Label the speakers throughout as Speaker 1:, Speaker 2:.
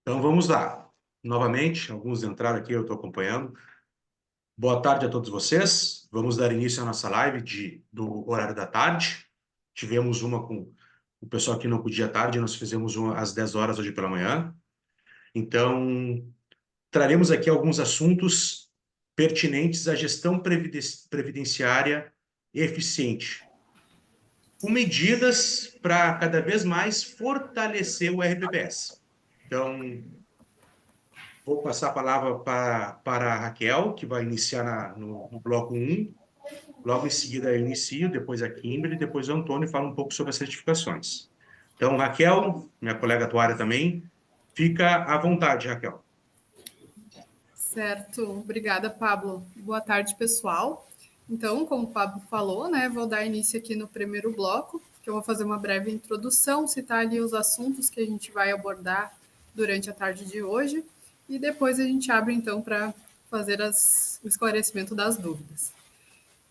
Speaker 1: Então vamos lá. Novamente, alguns entraram aqui, eu estou acompanhando. Boa tarde a todos vocês. Vamos dar início à nossa live do horário da tarde. Tivemos uma com o pessoal que não podia à tarde, nós fizemos uma às 10 horas hoje pela manhã. Então, traremos aqui alguns assuntos pertinentes à gestão previdenciária eficiente, com medidas para cada vez mais fortalecer o RPPS. Então, vou passar a palavra para a Raquel, que vai iniciar no bloco um. Logo em seguida eu inicio, depois a Kimberly, depois o Antônio fala um pouco sobre as certificações. Então, Raquel, minha colega atuária também, fica à vontade, Raquel.
Speaker 2: Certo, obrigada, Pablo. Boa tarde, pessoal. Então, como o Pablo falou, né, vou dar início aqui no primeiro bloco, que eu vou fazer uma breve introdução, citar ali os assuntos que a gente vai abordar durante a tarde de hoje, e depois a gente abre, então, para fazer o esclarecimento das dúvidas.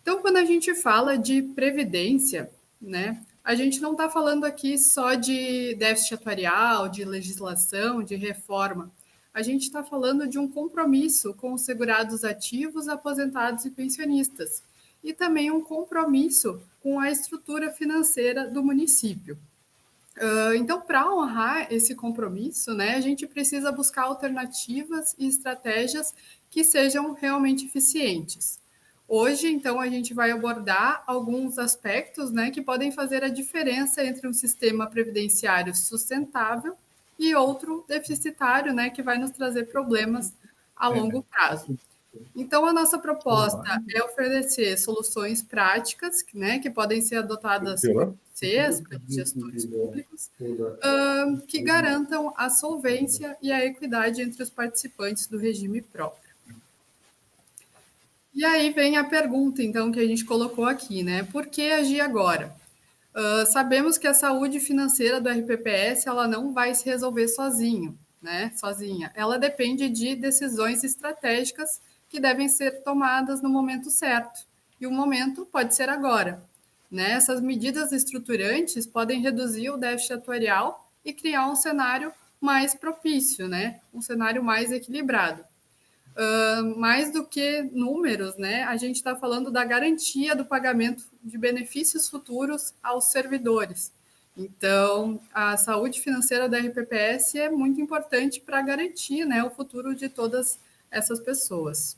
Speaker 2: Então, quando a gente fala de previdência, né, a gente não está falando aqui só de déficit atuarial, de legislação, de reforma. A gente está falando de um compromisso com os segurados ativos, aposentados e pensionistas, e também um compromisso com a estrutura financeira do município. Então, para honrar esse compromisso, né, a gente precisa buscar alternativas e estratégias que sejam realmente eficientes. Hoje, então, a gente vai abordar alguns aspectos, né, que podem fazer a diferença entre um sistema previdenciário sustentável e outro deficitário, né, que vai nos trazer problemas a longo prazo. Então, a nossa proposta é oferecer soluções práticas, né, que podem ser adotadas por vocês, pelos gestores públicos, que garantam a solvência e a equidade entre os participantes do regime próprio. E aí vem a pergunta, então, que a gente colocou aqui, né? Por que agir agora? Sabemos que a saúde financeira do RPPS ela não vai se resolver sozinho, né? Sozinha. Ela depende de decisões estratégicas que devem ser tomadas no momento certo. E o momento pode ser agora. Né? Essas medidas estruturantes podem reduzir o déficit atuarial e criar um cenário mais propício, né? Um cenário mais equilibrado. Mais do que números, né? A gente está falando da garantia do pagamento de benefícios futuros aos servidores. Então, a saúde financeira da RPPS é muito importante para garantir, né, o futuro de todas essas pessoas.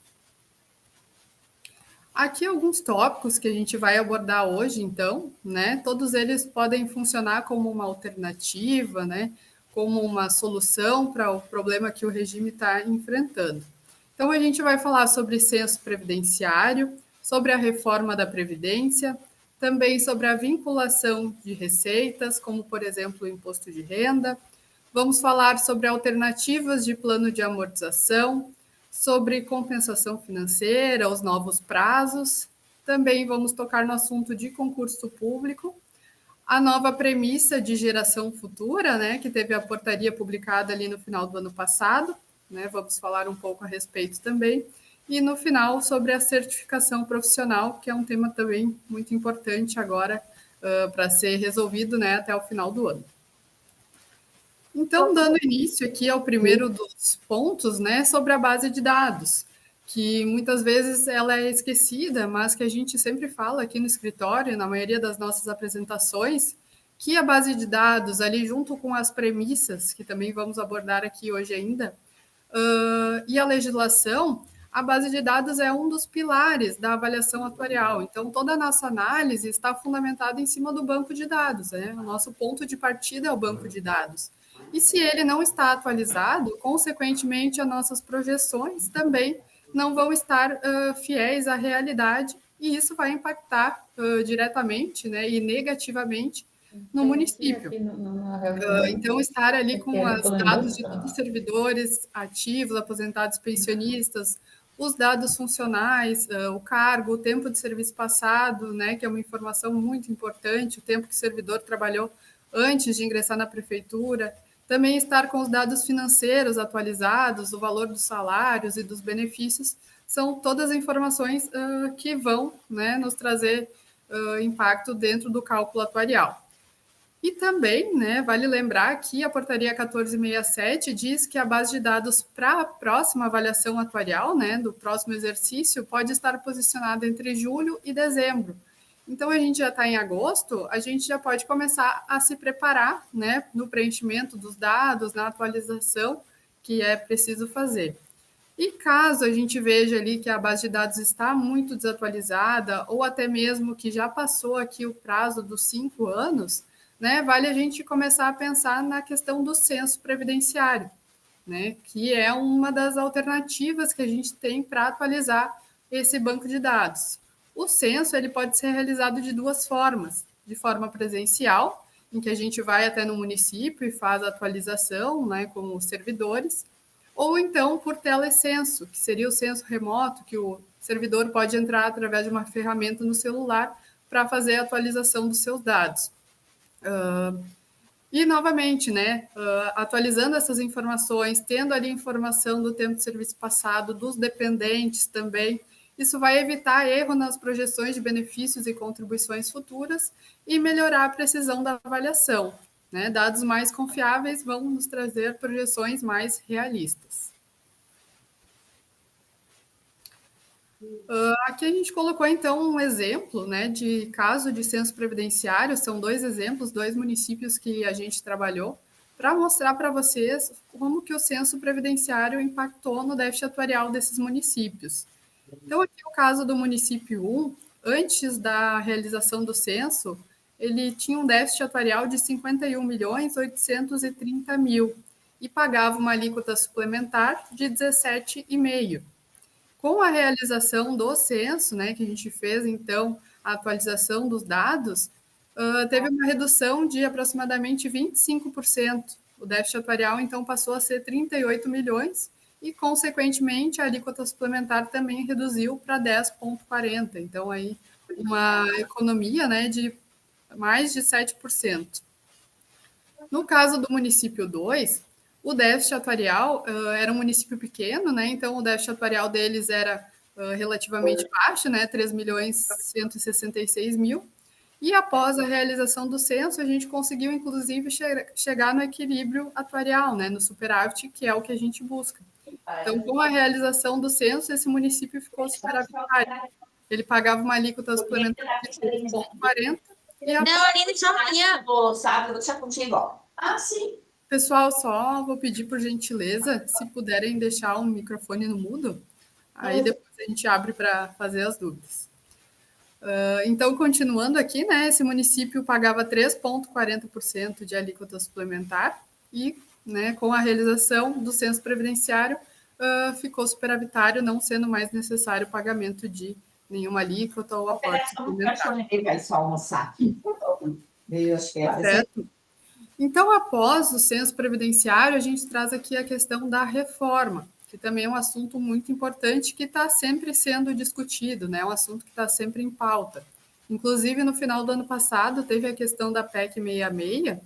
Speaker 2: Aqui alguns tópicos que a gente vai abordar hoje, então, né? Todos eles podem funcionar como uma alternativa, né? Como uma solução para o problema que o regime está enfrentando. Então, a gente vai falar sobre censo previdenciário, sobre a reforma da Previdência, também sobre a vinculação de receitas, como, por exemplo, o imposto de renda. Vamos falar sobre alternativas de plano de amortização, sobre compensação financeira, os novos prazos. Também vamos tocar no assunto de concurso público, a nova premissa de geração futura, né, que teve a portaria publicada ali no final do ano passado, né, vamos falar um pouco a respeito também, e no final sobre a certificação profissional, que é um tema também muito importante agora para ser resolvido, né, até o final do ano. Então, dando início aqui ao primeiro dos pontos, né, sobre a base de dados, que muitas vezes ela é esquecida, mas que a gente sempre fala aqui no escritório, na maioria das nossas apresentações, que a base de dados, ali junto com as premissas, que também vamos abordar aqui hoje ainda, e a legislação, a base de dados é um dos pilares da avaliação atuarial. Então, toda a nossa análise está fundamentada em cima do banco de dados. Né? O nosso ponto de partida é o banco de dados. E se ele não está atualizado, consequentemente, as nossas projeções também não vão estar fiéis à realidade, e isso vai impactar diretamente, né, e negativamente no município. Então, estar ali com os dados de todos os servidores ativos, aposentados, pensionistas, os dados funcionais, o cargo, o tempo de serviço passado, né, que é uma informação muito importante, o tempo que o servidor trabalhou antes de ingressar na prefeitura. Também estar com os dados financeiros atualizados, o valor dos salários e dos benefícios, são todas informações que vão, né, nos trazer impacto dentro do cálculo atuarial. E também, né, vale lembrar que a portaria 1467 diz que a base de dados para a próxima avaliação atuarial, né, do próximo exercício, pode estar posicionada entre julho e dezembro. Então, a gente já está em agosto, a gente já pode começar a se preparar, né, no preenchimento dos dados, na atualização que é preciso fazer. E caso a gente veja ali que a base de dados está muito desatualizada, ou até mesmo que já passou aqui o prazo dos 5 anos, né, vale a gente começar a pensar na questão do censo previdenciário, né, que é uma das alternativas que a gente tem para atualizar esse banco de dados. O censo ele pode ser realizado de duas formas: de forma presencial, em que a gente vai até no município e faz a atualização, né, com os servidores, ou então por telecenso, que seria o censo remoto, que o servidor pode entrar através de uma ferramenta no celular para fazer a atualização dos seus dados. E, novamente, né, atualizando essas informações, tendo ali informação do tempo de serviço passado, dos dependentes também, isso vai evitar erro nas projeções de benefícios e contribuições futuras e melhorar a precisão da avaliação. Né? Dados mais confiáveis vão nos trazer projeções mais realistas. Aqui a gente colocou, então, um exemplo, né, de caso de censo previdenciário. São 2 exemplos, 2 municípios que a gente trabalhou, para mostrar para vocês como que o censo previdenciário impactou no déficit atuarial desses municípios. Então, aqui o caso do município 1, antes da realização do censo, ele tinha um déficit atuarial de 51.830.000 e pagava uma alíquota suplementar de 17,5%. Com a realização do censo, né, que a gente fez, então, a atualização dos dados, teve uma redução de aproximadamente 25%. O déficit atuarial, então, passou a ser 38 milhões e, consequentemente, a alíquota suplementar também reduziu para 10,40. Então, aí, uma economia, né, de mais de 7%. No caso do município 2, o déficit atuarial era um município pequeno, né? Então o déficit atuarial deles era relativamente baixo, né? 3.166.000. E após a realização do censo, a gente conseguiu, inclusive, chegar no equilíbrio atuarial, né? No superávit, que é o que a gente busca. Então, com a realização do censo, esse município ficou superavitário. Ele pagava uma alíquota suplementar de 3,40 e a...
Speaker 3: Não, Aline, só amanhã, sábado, vou deixar contigo. Ah, sim.
Speaker 2: Pessoal, só vou pedir por gentileza, se puderem deixar o microfone no mudo, aí depois a gente abre para fazer as dúvidas. Então, continuando aqui, né, esse município pagava 3,40% de alíquota suplementar e, né, com a realização do censo previdenciário, ficou superavitário, não sendo mais necessário o pagamento de nenhuma alíquota ou aporte suplementar.
Speaker 3: Ele vai só almoçar aqui. Eu acho que é
Speaker 2: certo. Então, após o censo previdenciário, a gente traz aqui a questão da reforma, que também é um assunto muito importante que está sempre sendo discutido, né? É um assunto que está sempre em pauta. Inclusive, no final do ano passado, teve a questão da PEC 66,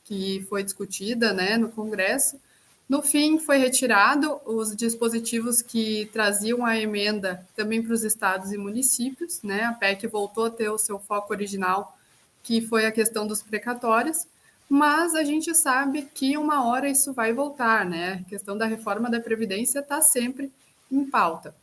Speaker 2: que foi discutida, né, no Congresso. No fim, foi retirado os dispositivos que traziam a emenda também para os estados e municípios, né? A PEC voltou a ter o seu foco original, que foi a questão dos precatórios, mas a gente sabe que uma hora isso vai voltar, né? A questão da reforma da Previdência está sempre em pauta.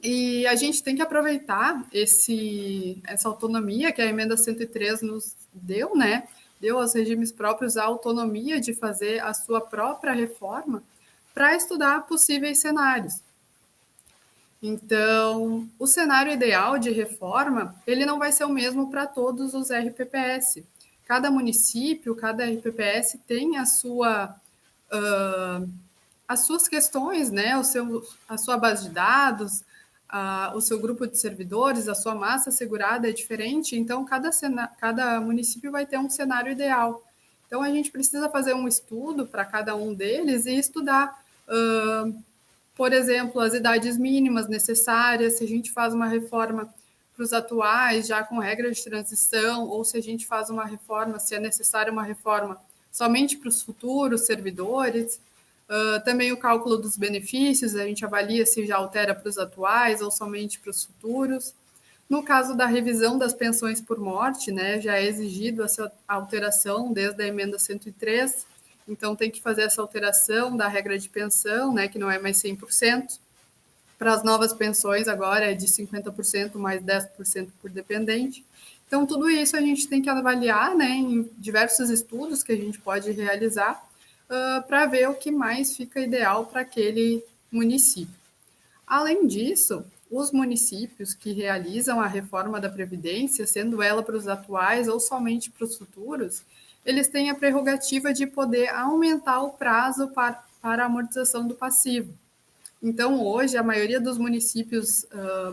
Speaker 2: E a gente tem que aproveitar essa autonomia que a emenda 103 nos deu, né? Deu aos regimes próprios a autonomia de fazer a sua própria reforma para estudar possíveis cenários. Então, o cenário ideal de reforma, ele não vai ser o mesmo para todos os RPPS. Cada município, cada RPPS tem as suas questões, né? A sua base de dados, o seu grupo de servidores, a sua massa assegurada é diferente, então cada município vai ter um cenário ideal. Então, a gente precisa fazer um estudo para cada um deles e estudar, por exemplo, as idades mínimas necessárias, se a gente faz uma reforma para os atuais, já com regra de transição, ou se a gente faz uma reforma, se é necessária uma reforma somente para os futuros servidores. Também o cálculo dos benefícios, a gente avalia se já altera para os atuais ou somente para os futuros. No caso da revisão das pensões por morte, né, já é exigido essa alteração desde a emenda 103, então tem que fazer essa alteração da regra de pensão, né, que não é mais 100%. Para as novas pensões agora é de 50% mais 10% por dependente. Então, tudo isso a gente tem que avaliar, né, em diversos estudos que a gente pode realizar para ver o que mais fica ideal para aquele município. Além disso, os municípios que realizam a reforma da Previdência, sendo ela para os atuais ou somente para os futuros, eles têm a prerrogativa de poder aumentar o prazo para a amortização do passivo. Então, hoje, a maioria dos municípios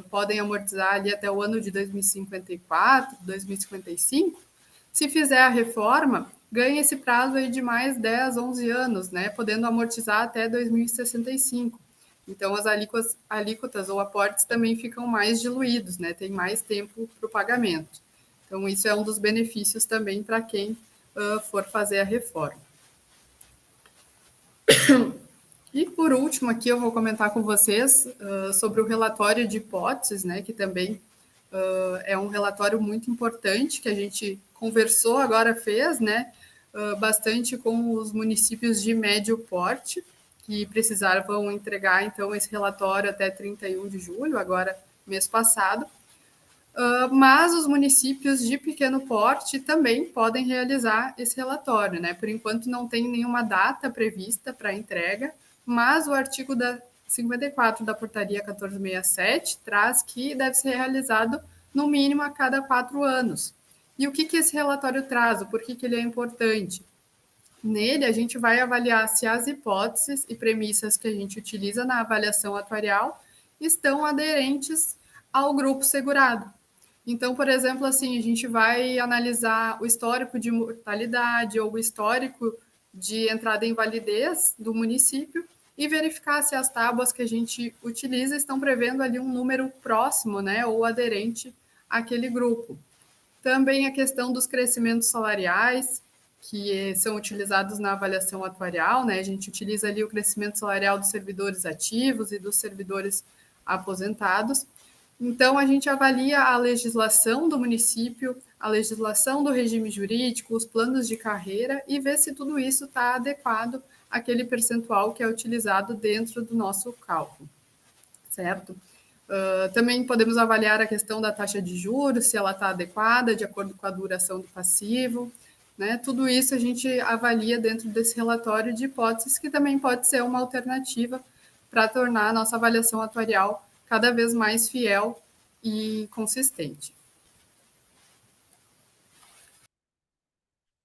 Speaker 2: podem amortizar ali até o ano de 2054, 2055. Se fizer a reforma, ganha esse prazo aí de mais 10, 11 anos, né, podendo amortizar até 2065. Então, as alíquotas ou aportes também ficam mais diluídos, né, tem mais tempo para o pagamento. Então, isso é um dos benefícios também para quem for fazer a reforma. E, por último, aqui eu vou comentar com vocês sobre o relatório de hipóteses, né, que também é um relatório muito importante que a gente conversou, agora fez, né, bastante com os municípios de médio porte, que precisavam entregar, então, esse relatório até 31 de julho, agora, mês passado. Mas os municípios de pequeno porte também podem realizar esse relatório, né? Por enquanto não tem nenhuma data prevista para entrega, mas o artigo 54 da portaria 1467 traz que deve ser realizado no mínimo a cada 4 anos. E o que esse relatório traz? Por que ele é importante? Nele, a gente vai avaliar se as hipóteses e premissas que a gente utiliza na avaliação atuarial estão aderentes ao grupo segurado. Então, por exemplo, assim, a gente vai analisar o histórico de mortalidade ou o histórico de entrada em validez do município e verificar se as tábuas que a gente utiliza estão prevendo ali um número próximo, né, ou aderente àquele grupo. Também a questão dos crescimentos salariais, que são utilizados na avaliação atuarial, né? A gente utiliza ali o crescimento salarial dos servidores ativos e dos servidores aposentados. Então, a gente avalia a legislação do município, a legislação do regime jurídico, os planos de carreira e vê se tudo isso está adequado àquele percentual que é utilizado dentro do nosso cálculo, certo? Também podemos avaliar a questão da taxa de juros, se ela está adequada, de acordo com a duração do passivo, né? Tudo isso a gente avalia dentro desse relatório de hipóteses, que também pode ser uma alternativa para tornar a nossa avaliação atuarial cada vez mais fiel e consistente.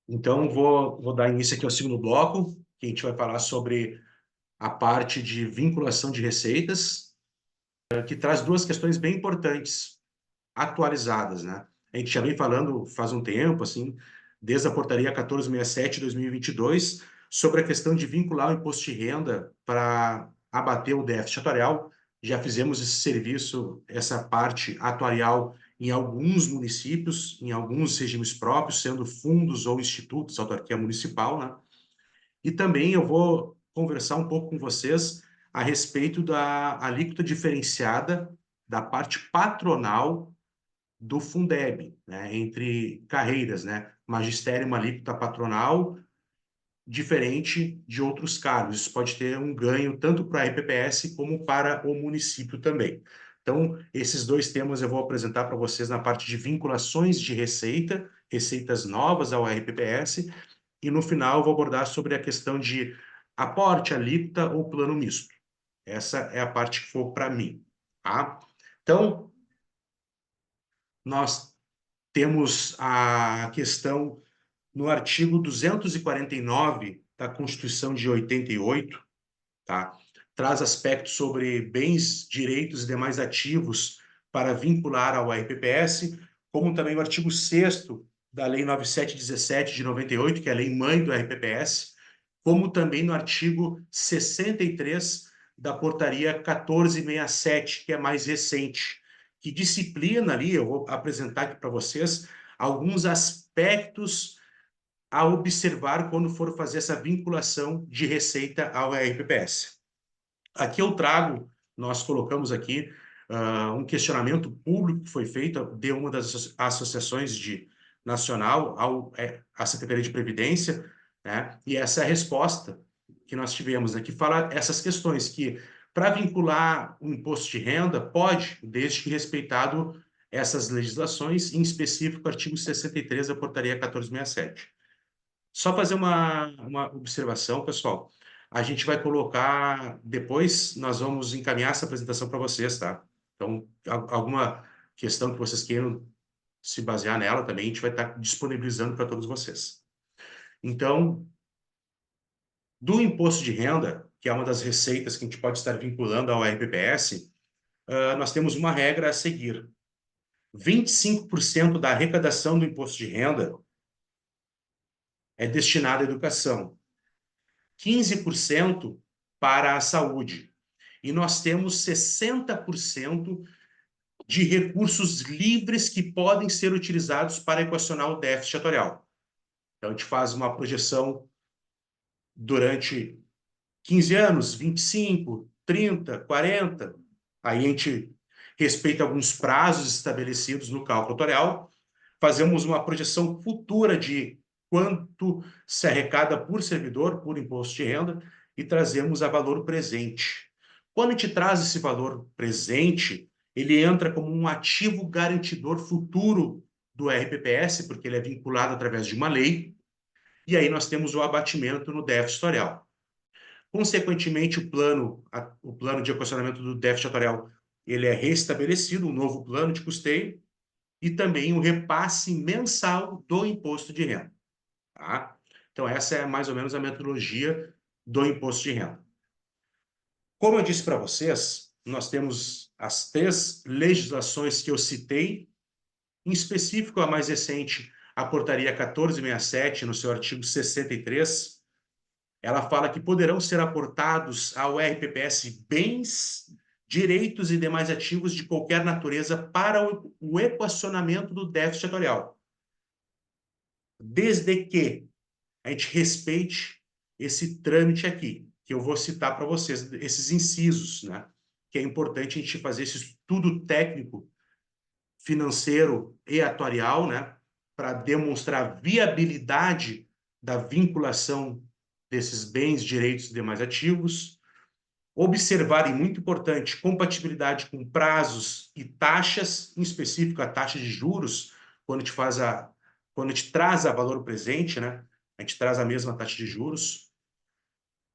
Speaker 1: Então, vou dar início aqui ao segundo bloco, que a gente vai falar sobre a parte de vinculação de receitas, que traz duas questões bem importantes, atualizadas, né? A gente já vem falando faz um tempo, assim, desde a portaria 1467 de 2022, sobre a questão de vincular o imposto de renda para abater o déficit atuarial. Já fizemos esse serviço, essa parte atuarial em alguns municípios, em alguns regimes próprios, sendo fundos ou institutos, autarquia municipal, né? E também eu vou conversar um pouco com vocês a respeito da alíquota diferenciada da parte patronal do Fundeb, né, entre carreiras, né? Magistério, uma alíquota patronal diferente de outros cargos. Isso pode ter um ganho tanto para a RPPS como para o município também. Então, esses dois temas eu vou apresentar para vocês na parte de vinculações de receita, receitas novas ao RPPS, e no final eu vou abordar sobre a questão de aporte, alíquota ou plano misto. Essa é a parte que for para mim, tá? Então, nós temos a questão no artigo 249 da Constituição de 88, tá? Traz aspectos sobre bens, direitos e demais ativos para vincular ao RPPS, como também o artigo 6º da Lei 9717 de 98, que é a lei mãe do RPPS, como também no artigo 63 da Portaria 1467, que é mais recente, que disciplina ali, eu vou apresentar aqui para vocês, alguns aspectos a observar quando for fazer essa vinculação de receita ao RPPS. Aqui eu trago, nós colocamos aqui um questionamento público que foi feito de uma das associações nacional à Secretaria de Previdência, né? E essa é a resposta que nós tivemos, né? Que fala essas questões, que para vincular o imposto de renda, pode, desde que respeitado essas legislações, em específico o artigo 63 da Portaria 1467. Só fazer uma observação, pessoal. A gente vai colocar, depois nós vamos encaminhar essa apresentação para vocês, tá? Então, alguma questão que vocês queiram se basear nela também, a gente vai estar disponibilizando para todos vocês. Então, do imposto de renda, que é uma das receitas que a gente pode estar vinculando ao RPPS, nós temos uma regra a seguir. 25% da arrecadação do imposto de renda é destinada à educação, 15% para a saúde, e nós temos 60% de recursos livres que podem ser utilizados para equacionar o déficit atuarial. Então, a gente faz uma projeção durante 15 anos, 25, 30, 40, aí a gente respeita alguns prazos estabelecidos no cálculo atuarial, fazemos uma projeção futura de quanto se arrecada por servidor, por imposto de renda, e trazemos a valor presente. Quando a gente traz esse valor presente, ele entra como um ativo garantidor futuro do RPPS, porque ele é vinculado através de uma lei, e aí nós temos o abatimento no déficit atuarial. Consequentemente, o plano de equacionamento do déficit atuarial, ele é restabelecido, um novo plano de custeio, e também o repasse mensal do imposto de renda. Tá? Então, essa é mais ou menos a metodologia do imposto de renda. Como eu disse para vocês, nós temos as 3 legislações que eu citei, em específico a mais recente, a Portaria 1467, no seu artigo 63, ela fala que poderão ser aportados ao RPPS bens, direitos e demais ativos de qualquer natureza para o equacionamento do déficit atuarial, desde que a gente respeite esse trâmite aqui, que eu vou citar para vocês, esses incisos, né? Que é importante a gente fazer esse estudo técnico, financeiro e atuarial, né? Para demonstrar a viabilidade da vinculação desses bens, direitos e demais ativos. Observar, e muito importante, compatibilidade com prazos e taxas, em específico a taxa de juros, quando a gente quando a gente traz a valor presente, né? A gente traz a mesma taxa de juros.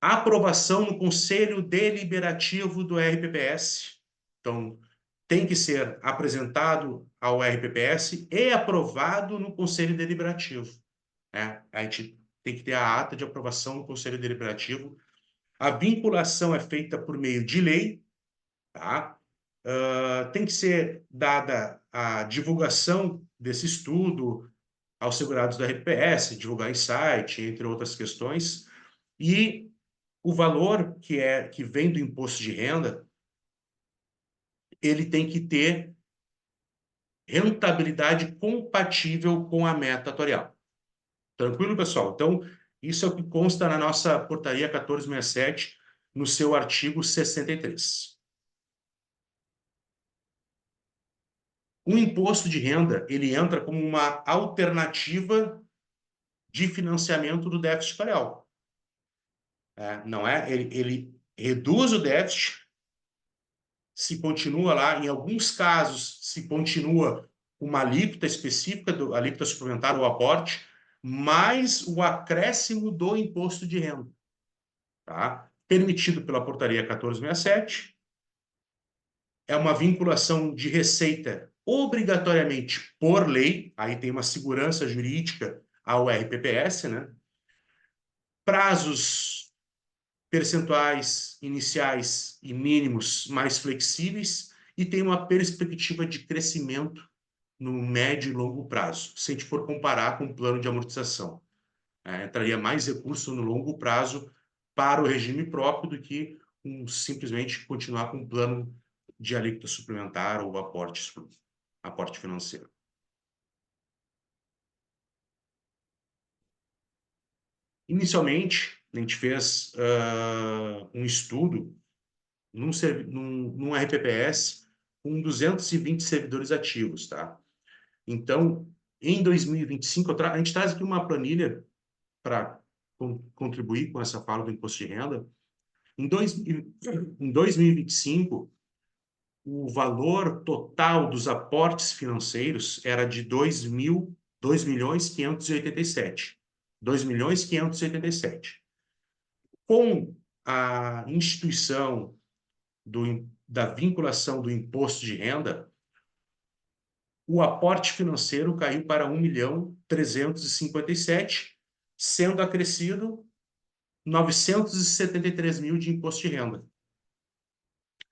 Speaker 1: Aprovação no Conselho Deliberativo do RPPS. Então, tem que ser apresentado ao RPPS e aprovado no Conselho Deliberativo, né? A gente tem que ter a ata de aprovação no Conselho Deliberativo. A vinculação é feita por meio de lei, tá? Tem que ser dada a divulgação desse estudo aos segurados do RPPS, divulgar em site, entre outras questões. E o valor que vem do imposto de renda, ele tem que ter rentabilidade compatível com a meta atuarial. Tranquilo, pessoal? Então, isso é o que consta na nossa Portaria 1467, no seu artigo 63. O imposto de renda, ele entra como uma alternativa de financiamento do déficit atuarial. Não é? Ele reduz o déficit, se continua lá, em alguns casos, se continua uma alíquota específica, alíquota suplementar ou aporte, mais o acréscimo do imposto de renda, tá? Permitido pela Portaria 1467, é uma vinculação de receita obrigatoriamente por lei, aí tem uma segurança jurídica ao RPPS, né? Prazos percentuais iniciais e mínimos mais flexíveis e tem uma perspectiva de crescimento no médio e longo prazo, se a gente for comparar com o plano de amortização. Entraria mais recurso no longo prazo para o regime próprio do que simplesmente continuar com um plano de alíquota suplementar ou aporte financeiro. Inicialmente, a gente fez um estudo num RPPS com 220 servidores ativos, tá? Então, em 2025, a gente traz aqui uma planilha para contribuir com essa fala do imposto de renda. Em 2025, o valor total dos aportes financeiros era de 2.587. 2.587. Com a instituição da vinculação do imposto de renda, o aporte financeiro caiu para 1.357.000, sendo acrescido 973 mil de imposto de renda,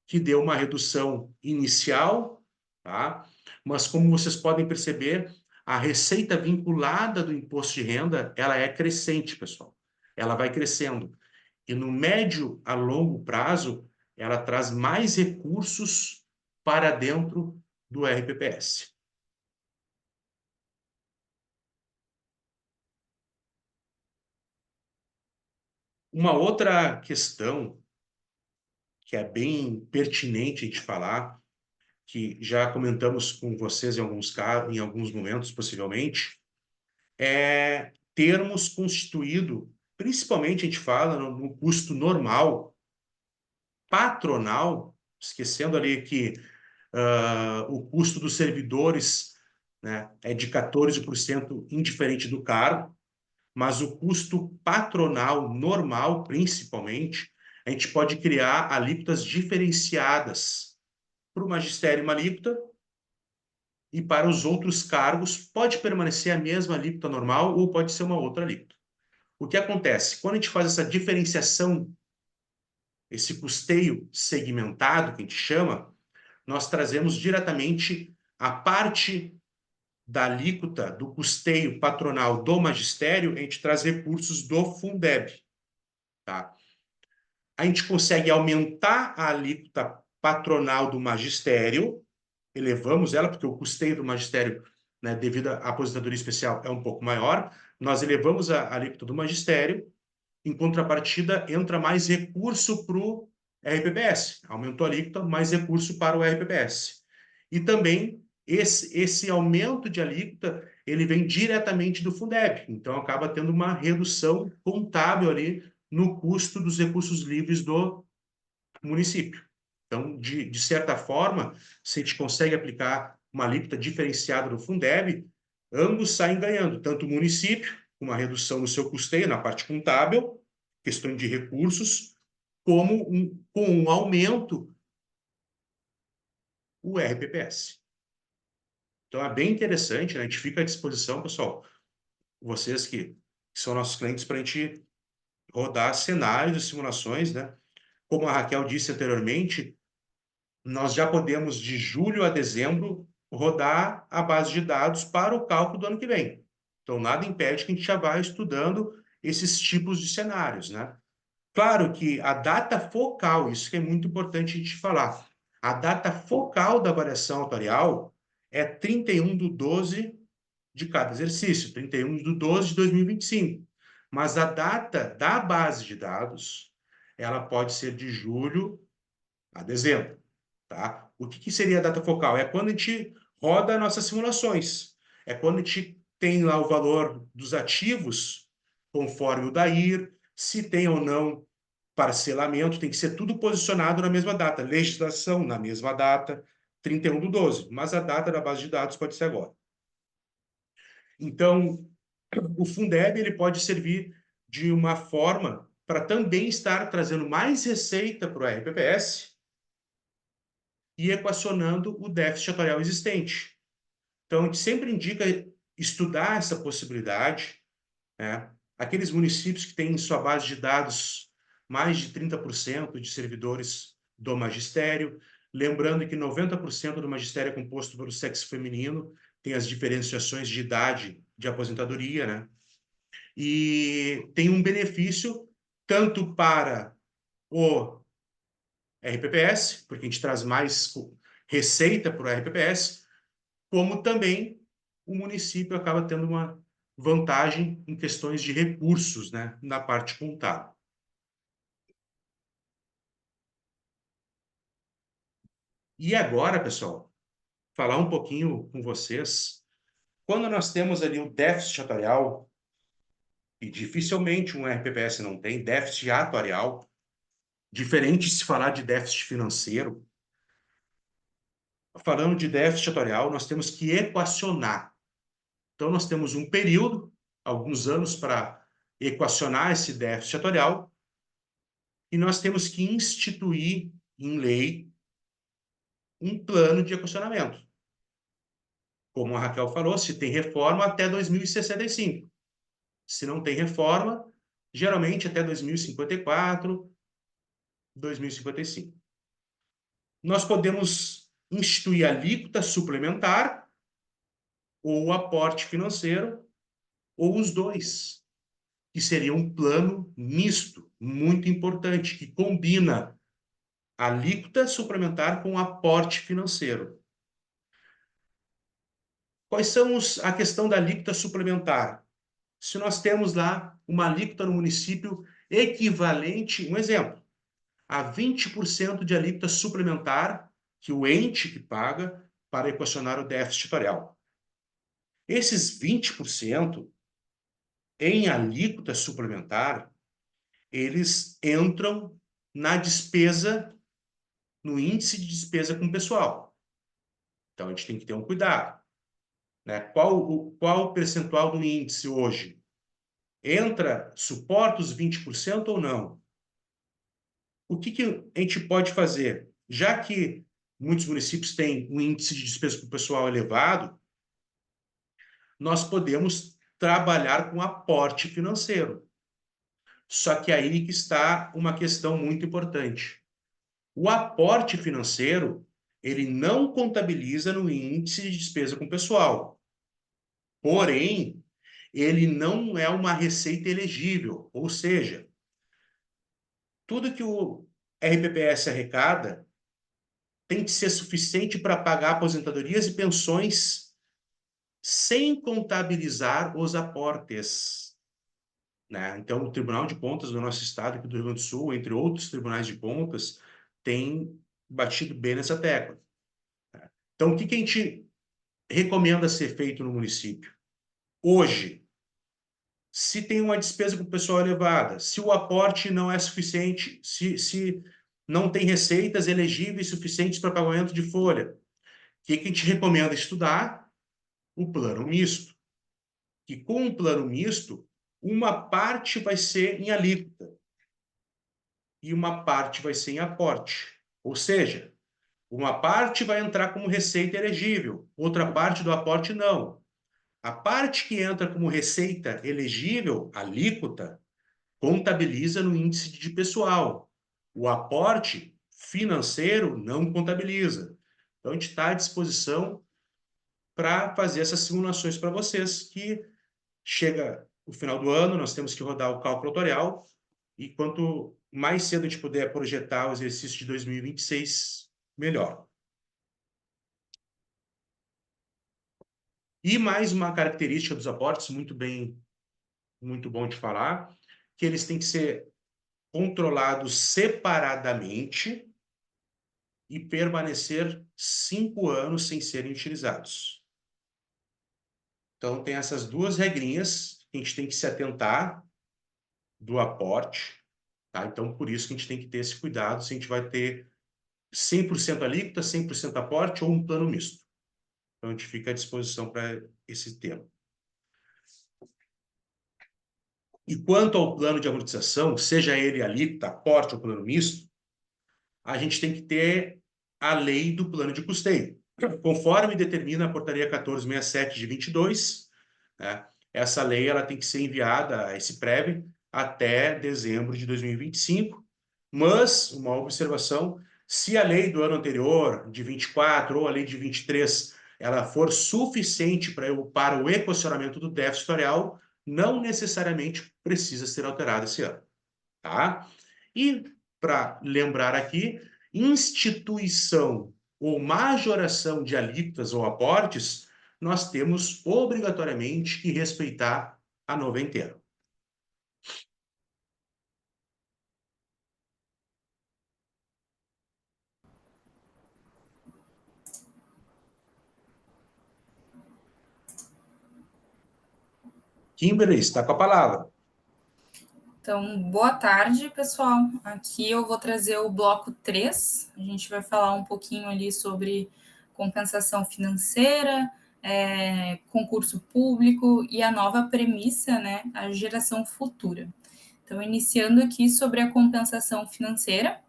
Speaker 1: que deu uma redução inicial, tá? Mas como vocês podem perceber, a receita vinculada do imposto de renda, ela é crescente, pessoal. Ela vai crescendo. E no médio a longo prazo, ela traz mais recursos para dentro do RPPS. Uma outra questão que é bem pertinente de falar, que já comentamos com vocês em alguns momentos, possivelmente, é termos constituído, principalmente a gente fala no custo normal, patronal, esquecendo ali que o custo dos servidores, né, é de 14% indiferente do cargo, mas o custo patronal normal, principalmente, a gente pode criar alíquotas diferenciadas. Para o magistério, uma alíquota, e para os outros cargos pode permanecer a mesma alíquota normal ou pode ser uma outra alíquota. O que acontece? Quando a gente faz essa diferenciação, esse custeio segmentado, que a gente chama, nós trazemos diretamente a parte da alíquota do custeio patronal do magistério, a gente traz recursos do Fundeb, tá? A gente consegue aumentar a alíquota patronal do magistério, elevamos ela, porque o custeio do magistério, né, devido à aposentadoria especial, é um pouco maior, nós elevamos a alíquota do magistério, em contrapartida, entra mais recurso para o RPPS, aumentou a alíquota, mais recurso para o RPPS. E também, esse aumento de alíquota, ele vem diretamente do Fundeb, então acaba tendo uma redução contábil ali no custo dos recursos livres do município. Então, de certa forma, se a gente consegue aplicar uma alíquota diferenciada do Fundeb, ambos saem ganhando, tanto o município, com uma redução no seu custeio, na parte contábil, questão de recursos, como com um aumento, o RPPS. Então, é bem interessante, né? A gente fica à disposição, pessoal, vocês que são nossos clientes, para a gente rodar cenários e simulações, né? Como a Raquel disse anteriormente, nós já podemos, de julho a dezembro, rodar a base de dados para o cálculo do ano que vem. Então, nada impede que a gente já vá estudando esses tipos de cenários, né? Claro que a data focal, isso que é muito importante a gente falar, a data focal da variação atuarial é 31/12 de cada exercício, 31/12 de 2025. Mas a data da base de dados, ela pode ser de julho a dezembro. Tá? O que seria a data focal? É quando a gente roda nossas simulações. É quando a gente tem lá o valor dos ativos, conforme o DAIR, se tem ou não parcelamento, tem que ser tudo posicionado na mesma data. Legislação na mesma data, 31/12. Mas a data da base de dados pode ser agora. Então, o Fundeb ele pode servir de uma forma para também estar trazendo mais receita para o RPPS, e equacionando o déficit atuarial existente. Então, a gente sempre indica estudar essa possibilidade, né? Aqueles municípios que têm em sua base de dados mais de 30% de servidores do magistério, lembrando que 90% do magistério é composto pelo sexo feminino, tem as diferenciações de idade de aposentadoria, né? E tem um benefício tanto para o RPPS, porque a gente traz mais receita para o RPPS, como também o município acaba tendo uma vantagem em questões de recursos, né, na parte contábil. E agora, pessoal, falar um pouquinho com vocês. Quando nós temos ali o déficit atuarial, e dificilmente um RPPS não tem déficit atuarial, diferente de se falar de déficit financeiro, falando de déficit atuarial, nós temos que equacionar. Então, nós temos um período, alguns anos, para equacionar esse déficit atuarial, e nós temos que instituir em lei um plano de equacionamento. Como a Raquel falou, se tem reforma até 2065. Se não tem reforma, geralmente até 2054, 2055. Nós podemos instituir alíquota suplementar ou aporte financeiro, ou os dois, que seria um plano misto, muito importante, que combina alíquota suplementar com aporte financeiro. Quais são a questão da alíquota suplementar? Se nós temos lá uma alíquota no município equivalente, um exemplo, a 20% de alíquota suplementar que o ente que paga para equacionar o déficit atuarial. Esses 20% em alíquota suplementar, eles entram na despesa, no índice de despesa com o pessoal. Então, a gente tem que ter um cuidado, né? Qual o percentual do índice hoje? Suporta os 20% ou não? O que a gente pode fazer? Já que muitos municípios têm um índice de despesa com o pessoal elevado, nós podemos trabalhar com aporte financeiro. Só que aí que está uma questão muito importante. O aporte financeiro, ele não contabiliza no índice de despesa com o pessoal. Porém, ele não é uma receita elegível, ou seja, tudo que o RPPS arrecada tem que ser suficiente para pagar aposentadorias e pensões sem contabilizar os aportes, né? Então, o Tribunal de Contas do nosso estado, aqui do Rio Grande do Sul, entre outros tribunais de contas, tem batido bem nessa tecla. Então, o que a gente recomenda ser feito no município? Hoje, se tem uma despesa com o pessoal elevada, se o aporte não é suficiente, se não tem receitas elegíveis suficientes para pagamento de folha, o que a gente recomenda estudar? O plano misto. Que com o plano misto, uma parte vai ser em alíquota e uma parte vai ser em aporte. Ou seja, uma parte vai entrar como receita elegível, outra parte do aporte não. A parte que entra como receita elegível, alíquota, contabiliza no índice de pessoal. O aporte financeiro não contabiliza. Então, a gente está à disposição para fazer essas simulações para vocês, que chega o final do ano, nós temos que rodar o cálculo atuarial, e quanto mais cedo a gente puder projetar o exercício de 2026, melhor. E mais uma característica dos aportes, muito bom de falar, que eles têm que ser controlados separadamente e permanecer 5 anos sem serem utilizados. Então, tem essas duas regrinhas que a gente tem que se atentar do aporte, tá? Então, por isso que a gente tem que ter esse cuidado se a gente vai ter 100% alíquota, 100% aporte ou um plano misto. Então, a gente fica à disposição para esse tema. E quanto ao plano de amortização, seja ele alíquota, aporte ou plano misto, a gente tem que ter a lei do plano de custeio. Conforme determina a portaria 1467 de 22, né, essa lei ela tem que ser enviada, esse prévio, até dezembro de 2025, mas, uma observação, se a lei do ano anterior, de 24, ou a lei de 23, ela for suficiente para o equacionamento do déficit atuarial, não necessariamente precisa ser alterada esse ano, tá? E, para lembrar aqui, instituição ou majoração de alíquotas ou aportes, nós temos obrigatoriamente que respeitar a noventena. Kimberly, está com a palavra.
Speaker 4: Então, boa tarde, pessoal. Aqui eu vou trazer o bloco 3. A gente vai falar um pouquinho ali sobre compensação financeira, concurso público e a nova premissa, né, a geração futura. Então, iniciando aqui sobre a compensação financeira.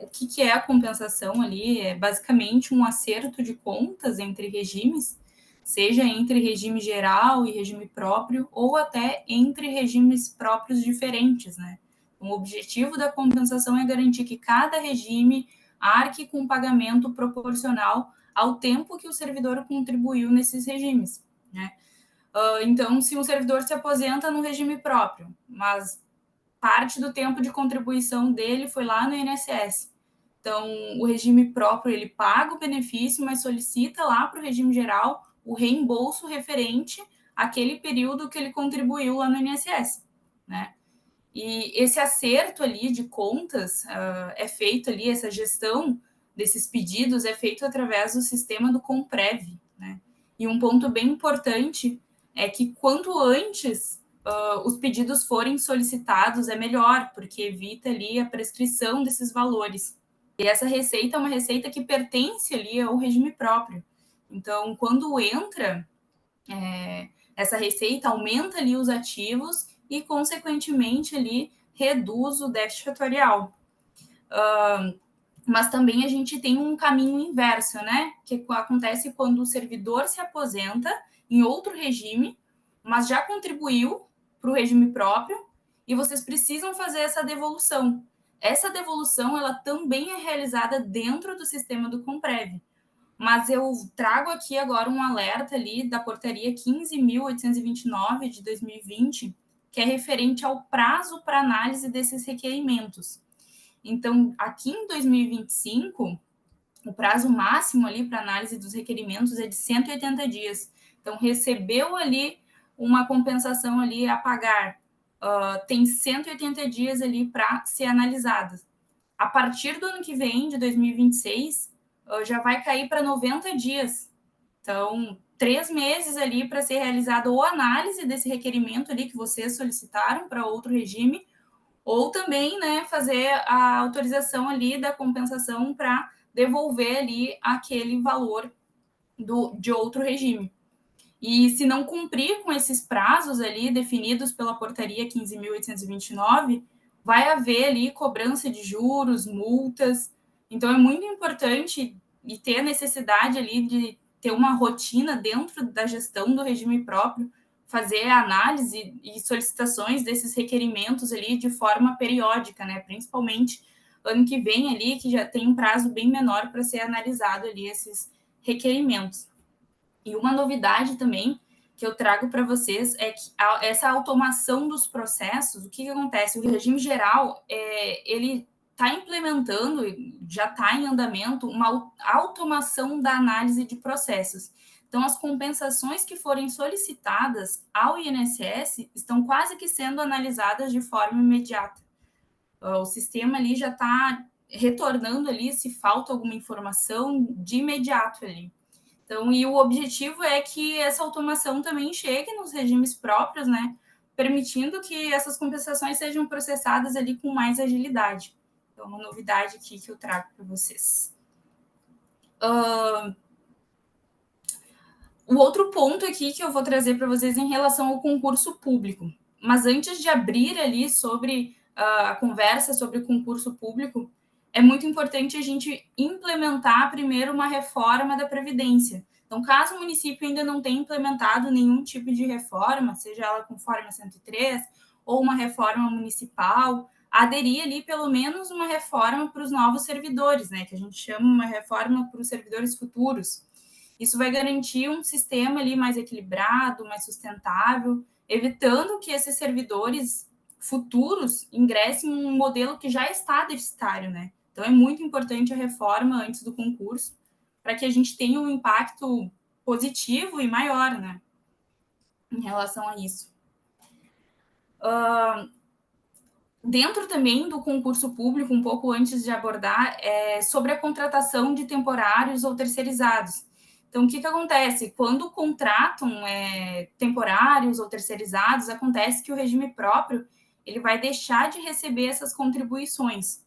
Speaker 4: O que é a compensação ali? É basicamente um acerto de contas entre regimes, seja entre regime geral e regime próprio, ou até entre regimes próprios diferentes, né? O objetivo da compensação é garantir que cada regime arque com um pagamento proporcional ao tempo que o servidor contribuiu nesses regimes, né? Então, se um servidor se aposenta no regime próprio, mas parte do tempo de contribuição dele foi lá no INSS. Então, o regime próprio, ele paga o benefício, mas solicita lá para o regime geral o reembolso referente àquele período que ele contribuiu lá no INSS, né? E esse acerto ali de contas é feito ali, essa gestão desses pedidos é feito através do sistema do Comprev, né? E um ponto bem importante é que quanto antes os pedidos forem solicitados é melhor, porque evita ali a prescrição desses valores. E essa receita é uma receita que pertence ali ao regime próprio. Então, quando entra essa receita, aumenta ali os ativos e, consequentemente, ali reduz o déficit fatorial. Mas também a gente tem um caminho inverso, né? Que acontece quando o servidor se aposenta em outro regime, mas já contribuiu para o regime próprio e vocês precisam fazer essa devolução. Essa devolução, ela também é realizada dentro do sistema do Comprev. Mas eu trago aqui agora um alerta ali da portaria 15.829 de 2020, que é referente ao prazo para análise desses requerimentos. Então, aqui em 2025, o prazo máximo ali para análise dos requerimentos é de 180 dias. Então, recebeu ali uma compensação ali a pagar, tem 180 dias ali para ser analisada. A partir do ano que vem, de 2026, já vai cair para 90 dias. Então, 3 meses ali para ser realizada ou análise desse requerimento ali que vocês solicitaram para outro regime, ou também, né, fazer a autorização ali da compensação para devolver ali aquele valor de outro regime. E se não cumprir com esses prazos ali definidos pela portaria 15.829, vai haver ali cobrança de juros, multas. Então é muito importante e ter a necessidade ali de ter uma rotina dentro da gestão do regime próprio, fazer a análise e solicitações desses requerimentos ali de forma periódica, né? Principalmente ano que vem ali, que já tem um prazo bem menor para ser analisado ali esses requerimentos. E uma novidade também que eu trago para vocês é que essa automação dos processos, o que acontece? O regime geral, ele está implementando, já está em andamento, uma automação da análise de processos. Então, as compensações que forem solicitadas ao INSS estão quase que sendo analisadas de forma imediata. O sistema ali já está retornando ali se falta alguma informação de imediato ali. Então, e o objetivo é que essa automação também chegue nos regimes próprios, né? Permitindo que essas compensações sejam processadas ali com mais agilidade. Então, uma novidade aqui que eu trago para vocês. O outro ponto aqui que eu vou trazer para vocês em relação ao concurso público. Mas antes de abrir ali sobre a conversa sobre o concurso público, é muito importante a gente implementar primeiro uma reforma da Previdência. Então, caso o município ainda não tenha implementado nenhum tipo de reforma, seja ela conforme a 103 ou uma reforma municipal, aderir ali pelo menos uma reforma para os novos servidores, né? Que a gente chama uma reforma para os servidores futuros. Isso vai garantir um sistema ali mais equilibrado, mais sustentável, evitando que esses servidores futuros ingressem em um modelo que já está deficitário, né? Então, é muito importante a reforma antes do concurso, para que a gente tenha um impacto positivo e maior, né? Em relação a isso. Dentro também do concurso público, um pouco antes de abordar, sobre a contratação de temporários ou terceirizados. Então, o que acontece? Quando contratam temporários ou terceirizados, acontece que o regime próprio ele vai deixar de receber essas contribuições.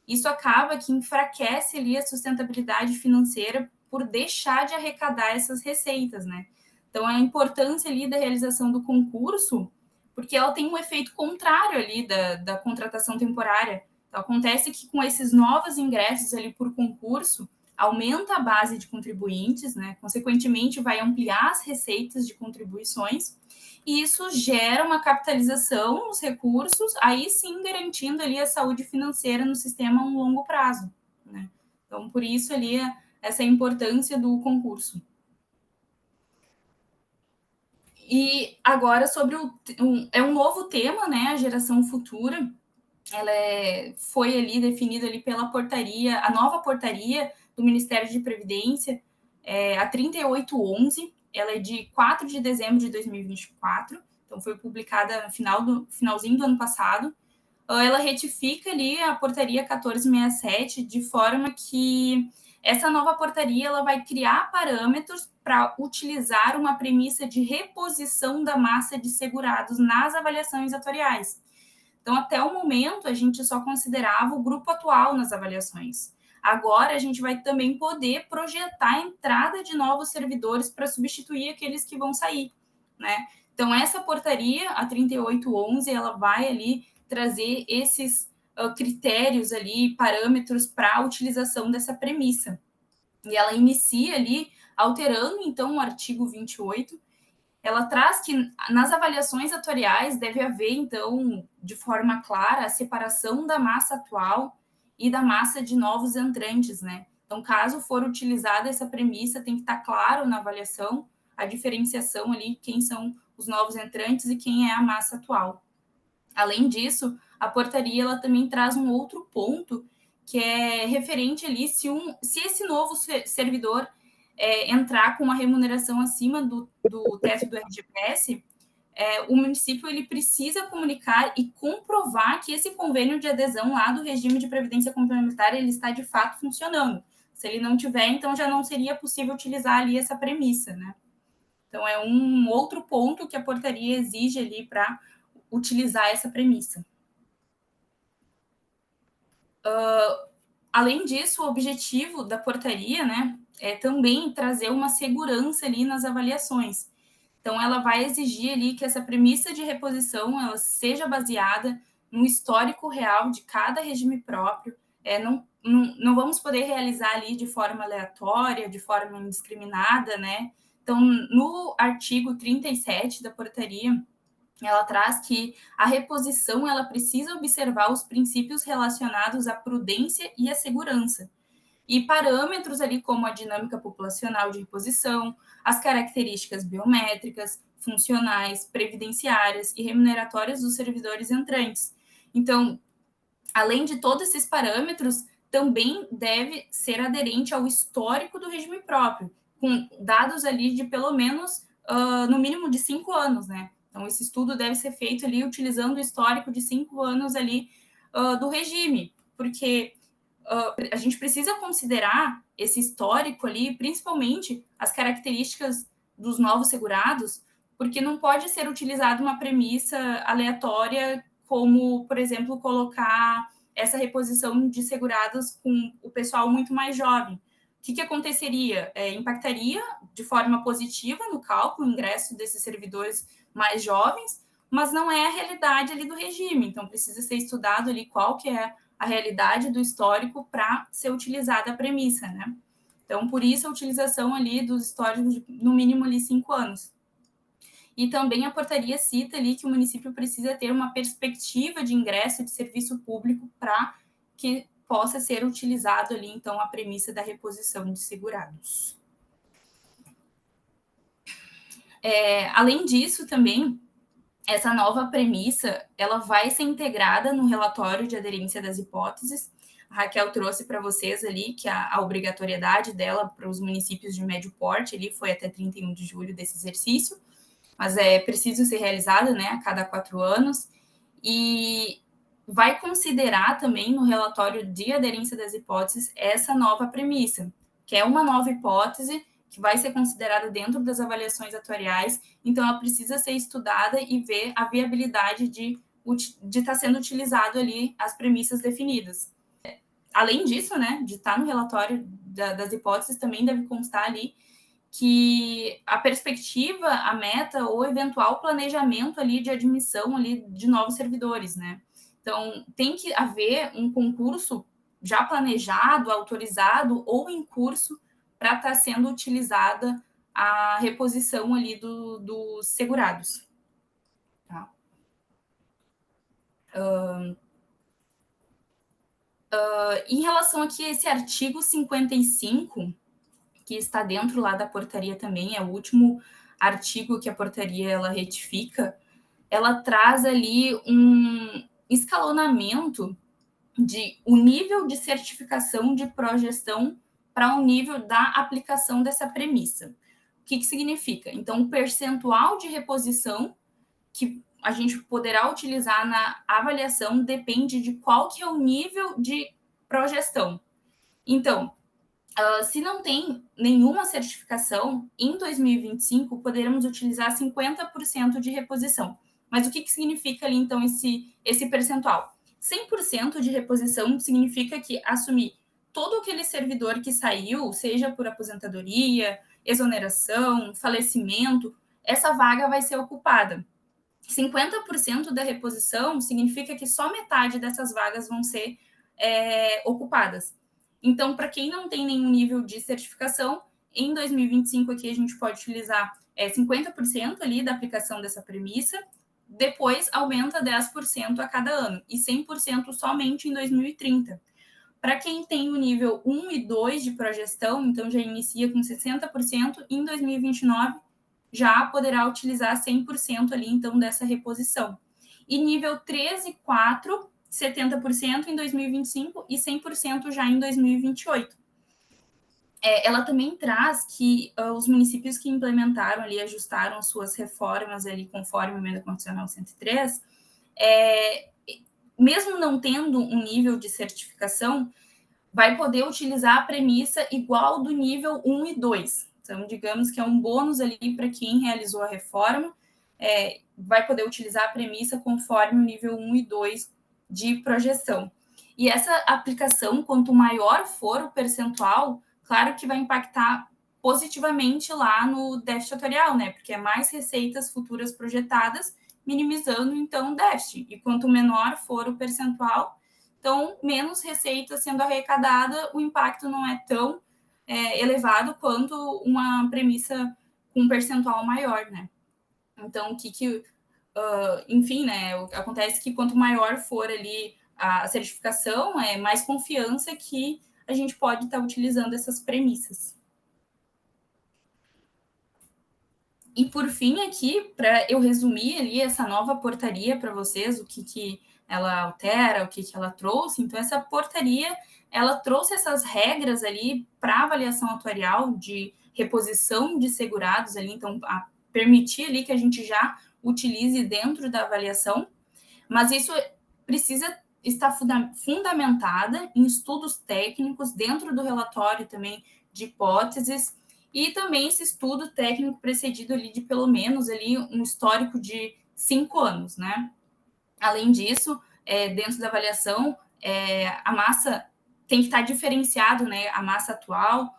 Speaker 4: Isso acaba que enfraquece ali a sustentabilidade financeira por deixar de arrecadar essas receitas, né? Então, a importância ali da realização do concurso, porque ela tem um efeito contrário ali da contratação temporária. Então, acontece que com esses novos ingressos ali por concurso, aumenta a base de contribuintes, né? Consequentemente, vai ampliar as receitas de contribuições, e isso gera uma capitalização nos recursos, aí sim garantindo ali a saúde financeira no sistema a um longo prazo, né? Então, por isso ali essa importância do concurso. E agora sobre um novo tema, né? A geração futura. Ela foi ali definida ali pela portaria, a nova portaria do Ministério de Previdência, a 3811, ela é de 4 de dezembro de 2024, então foi publicada no finalzinho do ano passado. Ela retifica ali a portaria 1467, de forma que essa nova portaria ela vai criar parâmetros para utilizar uma premissa de reposição da massa de segurados nas avaliações atuariais. Então, até o momento, a gente só considerava o grupo atual nas avaliações. Agora, a gente vai também poder projetar a entrada de novos servidores para substituir aqueles que vão sair, né? Então, essa portaria, a 3811, ela vai ali trazer esses critérios ali, parâmetros para a utilização dessa premissa. E ela inicia ali, alterando, então, o artigo 28, ela traz que nas avaliações atuariais deve haver, então, de forma clara, a separação da massa atual e da massa de novos entrantes, né? Então, caso for utilizada essa premissa, tem que estar claro na avaliação a diferenciação ali, quem são os novos entrantes e quem é a massa atual. Além disso, a portaria ela também traz um outro ponto, que é referente ali se esse novo servidor entrar com uma remuneração acima do teto do RGPS, o município ele precisa comunicar e comprovar que esse convênio de adesão lá do regime de previdência complementar ele está de fato funcionando. Se ele não tiver, então já não seria possível utilizar ali essa premissa, né? Então é um outro ponto que a portaria exige ali para utilizar essa premissa. Além disso, o objetivo da portaria, né, é também trazer uma segurança ali nas avaliações. Então, ela vai exigir ali que essa premissa de reposição ela seja baseada no histórico real de cada regime próprio. Não vamos poder realizar ali de forma aleatória, de forma indiscriminada, né? Então, no artigo 37 da portaria, ela traz que a reposição ela precisa observar os princípios relacionados à prudência e à segurança. E parâmetros ali como a dinâmica populacional de reposição, as características biométricas, funcionais, previdenciárias e remuneratórias dos servidores entrantes. Então, além de todos esses parâmetros, também deve ser aderente ao histórico do regime próprio, com dados ali de pelo menos, no mínimo de 5 anos, né? Então, esse estudo deve ser feito ali utilizando o histórico de 5 anos ali do regime, porque a gente precisa considerar esse histórico ali, principalmente as características dos novos segurados, porque não pode ser utilizada uma premissa aleatória, como, por exemplo, colocar essa reposição de segurados com o pessoal muito mais jovem. O que aconteceria? Impactaria de forma positiva no cálculo, o ingresso desses servidores mais jovens, mas não é a realidade ali do regime. Então, precisa ser estudado ali qual que é a realidade do histórico para ser utilizada a premissa, né? Então, por isso a utilização ali dos históricos de, no mínimo ali 5 anos. E também a portaria cita ali que o município precisa ter uma perspectiva de ingresso de serviço público para que possa ser utilizado ali, então, a premissa da reposição de segurados. Além disso, também, essa nova premissa, ela vai ser integrada no relatório de aderência das hipóteses. A Raquel trouxe para vocês ali que a obrigatoriedade dela para os municípios de médio porte ali foi até 31 de julho desse exercício, mas é preciso ser realizada, né, a cada 4 anos, e vai considerar também no relatório de aderência das hipóteses essa nova premissa, que é uma nova hipótese que vai ser considerada dentro das avaliações atuariais, então ela precisa ser estudada e ver a viabilidade de estar sendo utilizado ali as premissas definidas. Além disso, né, de estar no relatório das hipóteses, também deve constar ali que a perspectiva, a meta ou eventual planejamento ali de admissão ali de novos servidores, né? Então, tem que haver um concurso já planejado, autorizado ou em curso para estar sendo utilizada a reposição ali dos segurados. Tá? Em relação aqui a esse artigo 55, que está dentro lá da portaria também, é o último artigo que a portaria ela retifica, ela traz ali um escalonamento de o nível de certificação de progestão para o nível da aplicação dessa premissa. O que significa? Então, o percentual de reposição que a gente poderá utilizar na avaliação depende de qual que é o nível de progestão. Então, se não tem nenhuma certificação, em 2025 poderemos utilizar 50% de reposição. Mas o que significa ali, então, esse percentual? 100% de reposição significa que assumir todo aquele servidor que saiu, seja por aposentadoria, exoneração, falecimento, essa vaga vai ser ocupada. 50% da reposição significa que só metade dessas vagas vão ser ocupadas. Então, para quem não tem nenhum nível de certificação, em 2025 aqui a gente pode utilizar 50% ali da aplicação dessa premissa, depois aumenta 10% a cada ano, e 100% somente em 2030. Para quem tem o nível 1 e 2 de progestão, então já inicia com 60%, em 2029 já poderá utilizar 100% ali, então, dessa reposição. E nível 3 e 4, 70% em 2025 e 100% já em 2028. Ela também traz que os municípios que implementaram ali, ajustaram suas reformas ali conforme a emenda constitucional 103, mesmo não tendo um nível de certificação, vai poder utilizar a premissa igual do nível 1 e 2. Então, digamos que é um bônus ali para quem realizou a reforma, vai poder utilizar a premissa conforme o nível 1 e 2 de projeção. E essa aplicação, quanto maior for o percentual, claro que vai impactar positivamente lá no déficit atuarial, né? Porque é mais receitas futuras projetadas, minimizando, então, o déficit. E quanto menor for o percentual, então, menos receita sendo arrecadada, o impacto não é tão elevado quanto uma premissa com um percentual maior, né? Então, enfim, né? Acontece que quanto maior for ali a certificação, mais confiança que a gente pode estar utilizando essas premissas. E, por fim, aqui, para eu resumir ali essa nova portaria para vocês, o que ela altera, o que ela trouxe. Então, essa portaria, ela trouxe essas regras ali para avaliação atuarial de reposição de segurados ali, então, a permitir ali que a gente já utilize dentro da avaliação, mas isso precisa estar fundamentada em estudos técnicos dentro do relatório também de hipóteses, e também esse estudo técnico precedido ali de pelo menos ali um histórico de 5 anos, né? Além disso, dentro da avaliação, a massa tem que estar diferenciado, né? A massa atual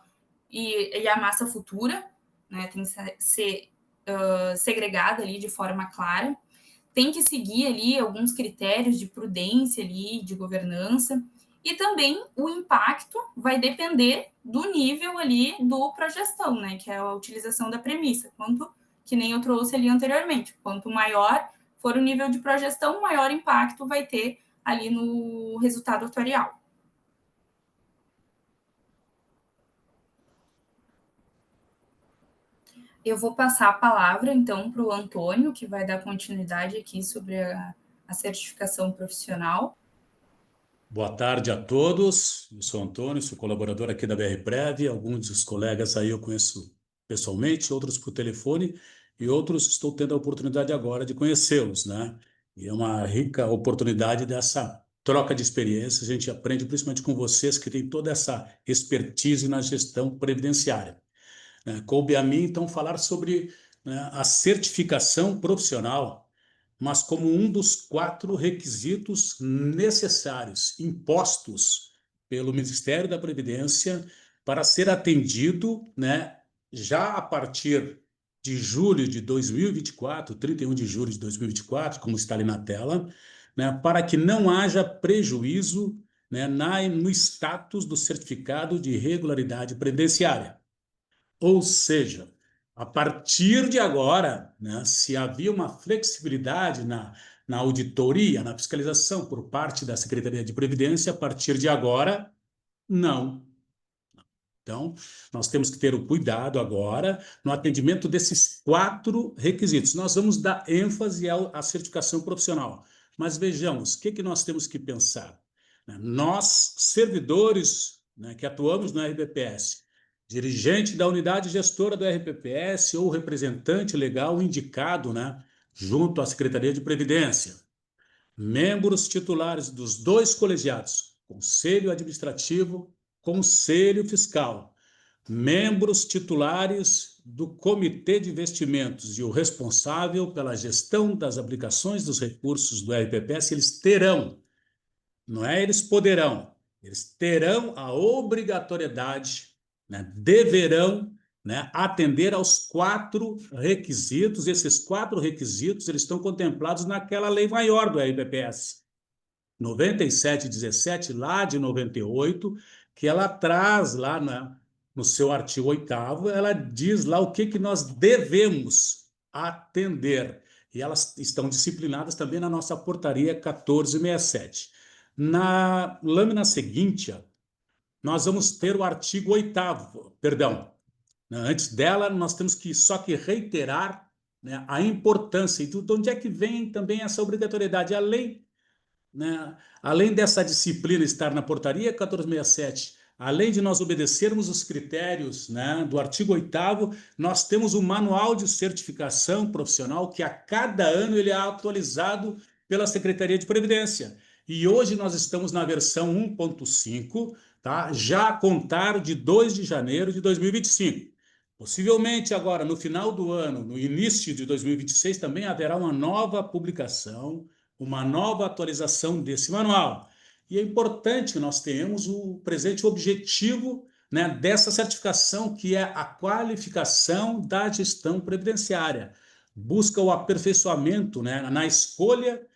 Speaker 4: e a massa futura, né? Tem que ser segregada ali de forma clara. Tem que seguir ali alguns critérios de prudência ali, de governança. E também o impacto vai depender do nível ali do progestão, né? Que é a utilização da premissa. Que nem eu trouxe ali anteriormente. Quanto maior for o nível de progestão, maior impacto vai ter ali no resultado atuarial. Eu vou passar a palavra, então, para o Antônio, que vai dar continuidade aqui sobre a certificação profissional.
Speaker 5: Boa tarde a todos. Eu sou Antônio, sou colaborador aqui da BR-Prev. Alguns dos colegas aí eu conheço pessoalmente, outros por telefone, e outros estou tendo a oportunidade agora de conhecê-los, né? E é uma rica oportunidade dessa troca de experiências. A gente aprende principalmente com vocês que têm toda essa expertise na gestão previdenciária. coube a mim, então, falar sobre, né, a certificação profissional, mas como um dos 4 requisitos necessários, impostos pelo Ministério da Previdência para ser atendido, né, já a partir de julho de 2024, 31 de julho de 2024, como está ali na tela, né, para que não haja prejuízo, né, no status do certificado de regularidade previdenciária. Ou seja, a partir de agora, né, se havia uma flexibilidade na auditoria, na fiscalização por parte da Secretaria de Previdência, a partir de agora, não. Então, nós temos que ter o cuidado agora no atendimento desses 4 requisitos. Nós vamos dar ênfase à certificação profissional. Mas vejamos, o que nós temos que pensar? Nós, servidores, né, que atuamos no RBPS, dirigente da unidade gestora do RBPS ou representante legal indicado, né, junto à Secretaria de Previdência, membros titulares dos 2 colegiados, Conselho Administrativo, Conselho Fiscal, membros titulares do Comitê de Investimentos e o responsável pela gestão das aplicações dos recursos do RPPS, eles terão, não é eles poderão, eles terão a obrigatoriedade, né, deverão, né, atender aos 4 requisitos. Esses 4 requisitos eles estão contemplados naquela lei maior do RPPS, 9717, lá de 98, que ela traz lá no seu artigo 8º, ela diz lá o que nós devemos atender. E elas estão disciplinadas também na nossa portaria 1467. Na lâmina seguinte, nós vamos ter o artigo 8º, perdão. Antes dela, nós temos que só que reiterar, né, a importância. E de onde é que vem também essa obrigatoriedade? A lei, né, além dessa disciplina estar na portaria 1467, além de nós obedecermos os critérios, né, do artigo 8º, nós temos o manual de certificação profissional que a cada ano ele é atualizado pela Secretaria de Previdência. E hoje nós estamos na versão 1.5, tá? Já a contar de 2 de janeiro de 2025. Possivelmente agora, no final do ano, no início de 2026, também haverá uma nova publicação, uma nova atualização desse manual. E é importante que nós tenhamos o presente objetivo, né, dessa certificação, que é a qualificação da gestão previdenciária. Busca o aperfeiçoamento, né, na escolha,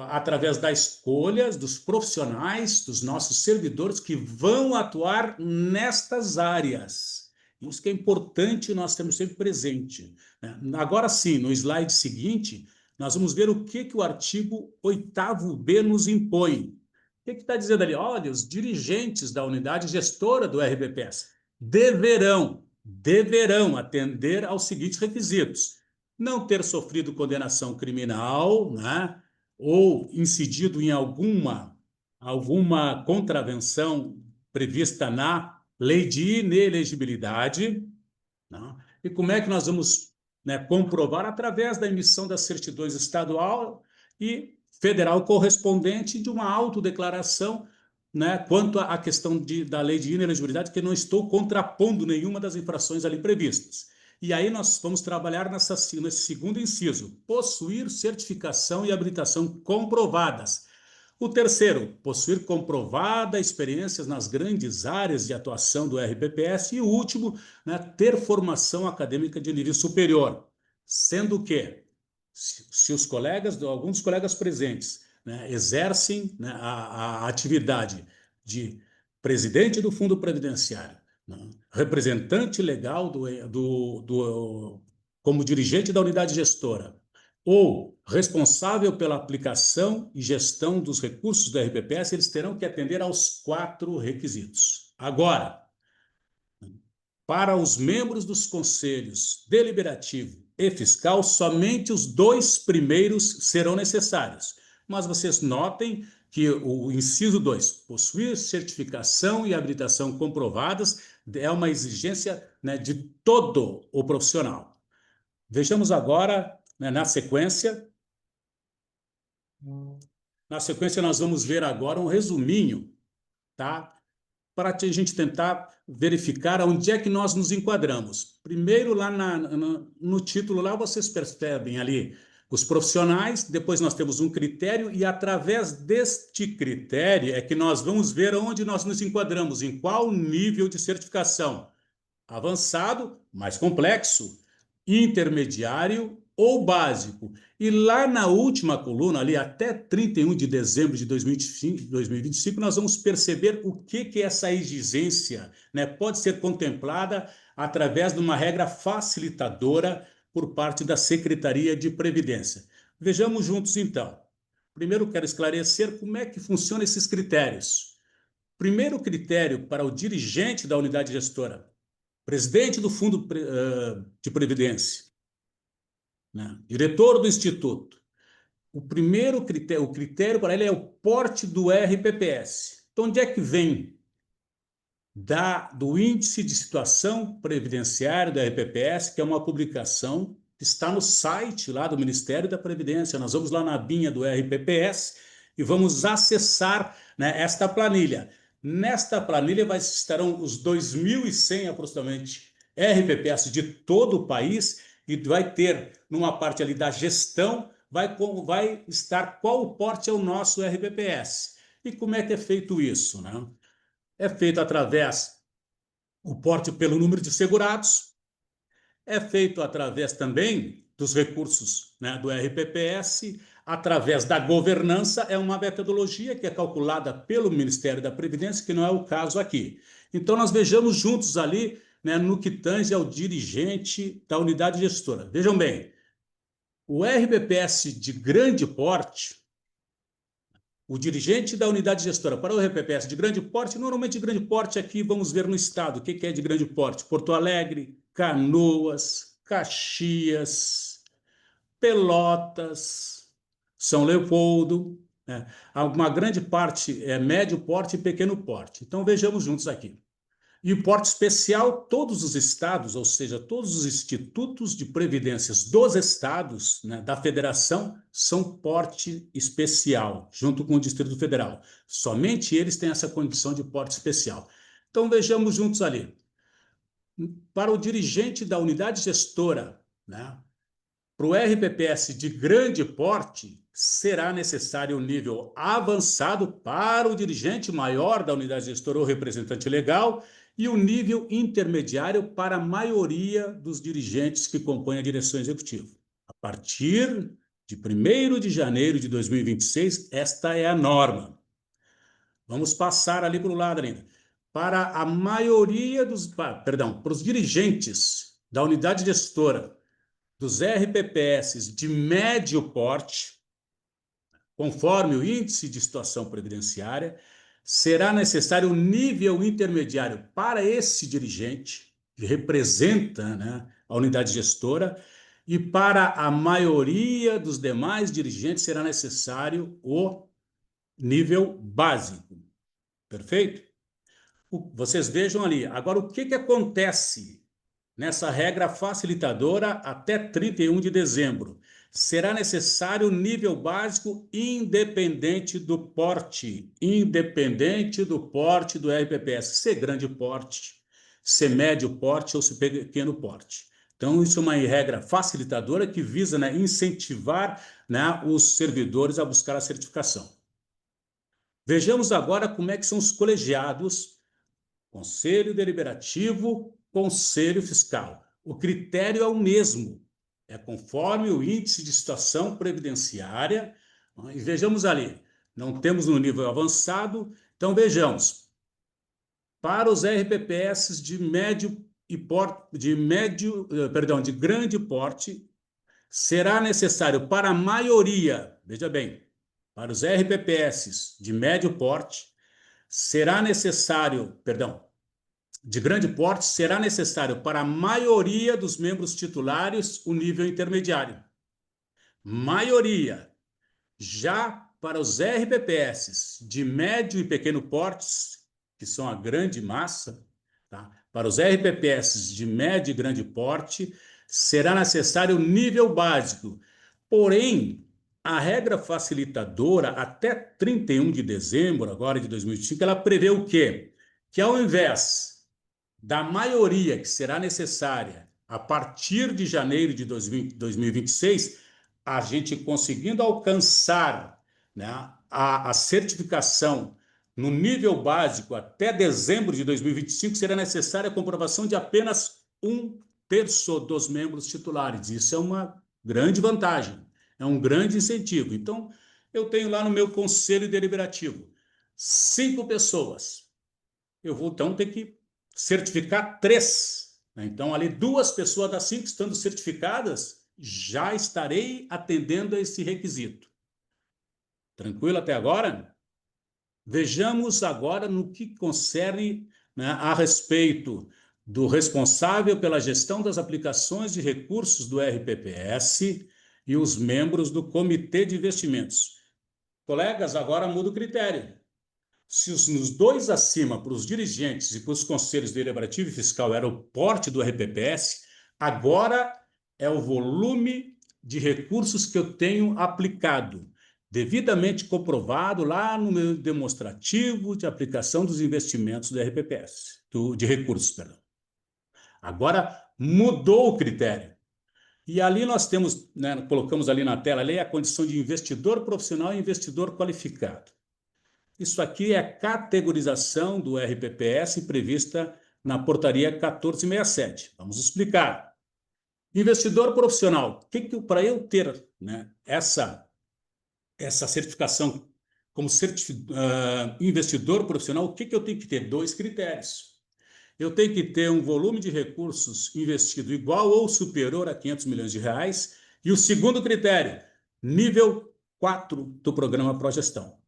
Speaker 5: através da escolha dos profissionais, dos nossos servidores que vão atuar nestas áreas. Isso que é importante, nós temos sempre presente, né? Agora sim, no slide seguinte, nós vamos ver o que o artigo 8º-B nos impõe. O que está dizendo ali? Olha, os dirigentes da unidade gestora do RBPS deverão atender aos seguintes requisitos: não ter sofrido condenação criminal, né, ou incidido em alguma contravenção prevista na lei de inelegibilidade, né? E como é que nós vamos, né, comprovar? Através da emissão das certidões estadual e federal correspondente de uma autodeclaração, né, quanto à questão da lei de inelegibilidade, que não estou contrapondo nenhuma das infrações ali previstas. E aí nós vamos trabalhar nesse segundo inciso: possuir certificação e habilitação comprovadas. O terceiro, possuir comprovada experiências nas grandes áreas de atuação do RPPS. E o último, né, ter formação acadêmica de nível superior. Sendo que, se os colegas, alguns dos colegas presentes, né, exercem, né, a atividade de presidente do Fundo Previdenciário, né, representante legal como dirigente da unidade gestora, ou responsável pela aplicação e gestão dos recursos do RPPS, eles terão que atender aos 4 requisitos. Agora, para os membros dos conselhos deliberativo e fiscal, somente os 2 primeiros serão necessários. Mas vocês notem que o inciso 2, possuir certificação e habilitação comprovadas, é uma exigência, né, de todo o profissional. Vejamos agora, né, na sequência. Na sequência, nós vamos ver agora um resuminho, tá, para a gente tentar verificar onde é que nós nos enquadramos. Primeiro, lá no título, lá vocês percebem ali os profissionais, depois nós temos um critério, e através deste critério é que nós vamos ver onde nós nos enquadramos, em qual nível de certificação. Avançado, mais complexo, intermediário ou básico. E lá na última coluna, ali até 31 de dezembro de 2025, nós vamos perceber o que essa exigência, né, pode ser contemplada através de uma regra facilitadora por parte da Secretaria de Previdência. Vejamos juntos, então. Primeiro, quero esclarecer como é que funcionam esses critérios. Primeiro critério para o dirigente da unidade gestora, presidente do Fundo de Previdência, né? Diretor do Instituto. O primeiro critério, o critério para ele é o porte do RPPS. Então, onde é que vem? Do Índice de Situação Previdenciária do RPPS, que é uma publicação que está no site lá do Ministério da Previdência. Nós vamos lá na abinha do RPPS e vamos acessar, né, esta planilha. Nesta planilha estarão os 2.100 aproximadamente RPPS de todo o país, e vai ter, numa parte ali da gestão, vai estar qual o porte é o nosso RPPS. E como é que é feito isso, né? É feito através o porte pelo número de segurados, é feito através também dos recursos, né, do RPPS, através da governança, é uma metodologia que é calculada pelo Ministério da Previdência, que não é o caso aqui. Então, nós vejamos juntos ali, né, no que tange ao dirigente da unidade gestora. Vejam bem, o RPPS de grande porte, o dirigente da unidade gestora para o RPPS de grande porte, normalmente de grande porte aqui vamos ver no estado. O que é de grande porte? Porto Alegre, Canoas, Caxias, Pelotas, São Leopoldo, né? Uma grande parte é médio porte e pequeno porte. Então vejamos juntos aqui. E o porte especial, todos os estados, ou seja, todos os institutos de previdências dos estados, né, da federação, são porte especial, junto com o Distrito Federal. Somente eles têm essa condição de porte especial. Então, vejamos juntos ali. Para o dirigente da unidade gestora, né, para o RPPS de grande porte, será necessário um nível avançado para o dirigente maior da unidade gestora ou representante legal, e o nível intermediário para a maioria dos dirigentes que compõem a direção executiva. A partir de 1º de janeiro de 2026, esta é a norma. Vamos passar ali para o lado ainda. Para a maioria para os dirigentes da unidade gestora dos RPPS de médio porte, conforme o índice de situação previdenciária, será necessário um nível intermediário para esse dirigente, que representa, né, a unidade gestora, e para a maioria dos demais dirigentes será necessário o nível básico. Perfeito? Vocês vejam ali. Agora, o que acontece nessa regra facilitadora até 31 de dezembro? Será necessário nível básico independente do porte do RPPS, se grande porte, se médio porte ou se pequeno porte. Então, isso é uma regra facilitadora que visa, né, incentivar, né, os servidores a buscar a certificação. Vejamos agora como é que são os colegiados, Conselho Deliberativo, Conselho Fiscal. O critério é o mesmo, é conforme o índice de situação previdenciária. E vejamos ali, não temos no nível avançado, então vejamos. Para os RPPS de grande porte, será necessário para a maioria, veja bem, para os RPPS de médio porte, de grande porte, será necessário para a maioria dos membros titulares o nível intermediário. Maioria. Já para os RPPS de médio e pequeno portes, que são a grande massa, tá? Para os RPPS de médio e grande porte, será necessário o nível básico. Porém, a regra facilitadora, até 31 de dezembro agora de 2025, ela prevê o quê? que ao invés da maioria que será necessária a partir de janeiro de 2026, a gente conseguindo alcançar, né, a certificação no nível básico até dezembro de 2025, será necessária a comprovação de apenas 1/3 dos membros titulares. Isso é uma grande vantagem, é um grande incentivo. Então, eu tenho lá no meu conselho deliberativo 5 pessoas. Eu vou, então, ter que certificar 3. Então, ali 2 pessoas das 5 estando certificadas, já estarei atendendo a esse requisito. Tranquilo até agora? Vejamos agora no que concerne, né, a respeito do responsável pela gestão das aplicações de recursos do RPPS e os membros do Comitê de Investimentos. Colegas, agora muda o critério. Se os 2 acima, para os dirigentes e para os conselhos deliberativo e fiscal, era o porte do RPPS, agora é o volume de recursos que eu tenho aplicado, devidamente comprovado lá no meu demonstrativo de aplicação dos investimentos do RPPS, de recursos, perdão. Agora mudou o critério. E ali nós temos, né, colocamos ali na tela a condição de investidor profissional e investidor qualificado. Isso aqui é a categorização do RPPS prevista na portaria 1467. Vamos explicar. Investidor profissional. Para eu ter, né, essa certificação como investidor profissional, o que eu tenho que ter? 2 critérios. Eu tenho que ter um volume de recursos investido igual ou superior a 500 milhões de reais. E o segundo critério, nível 4 do programa Progestão.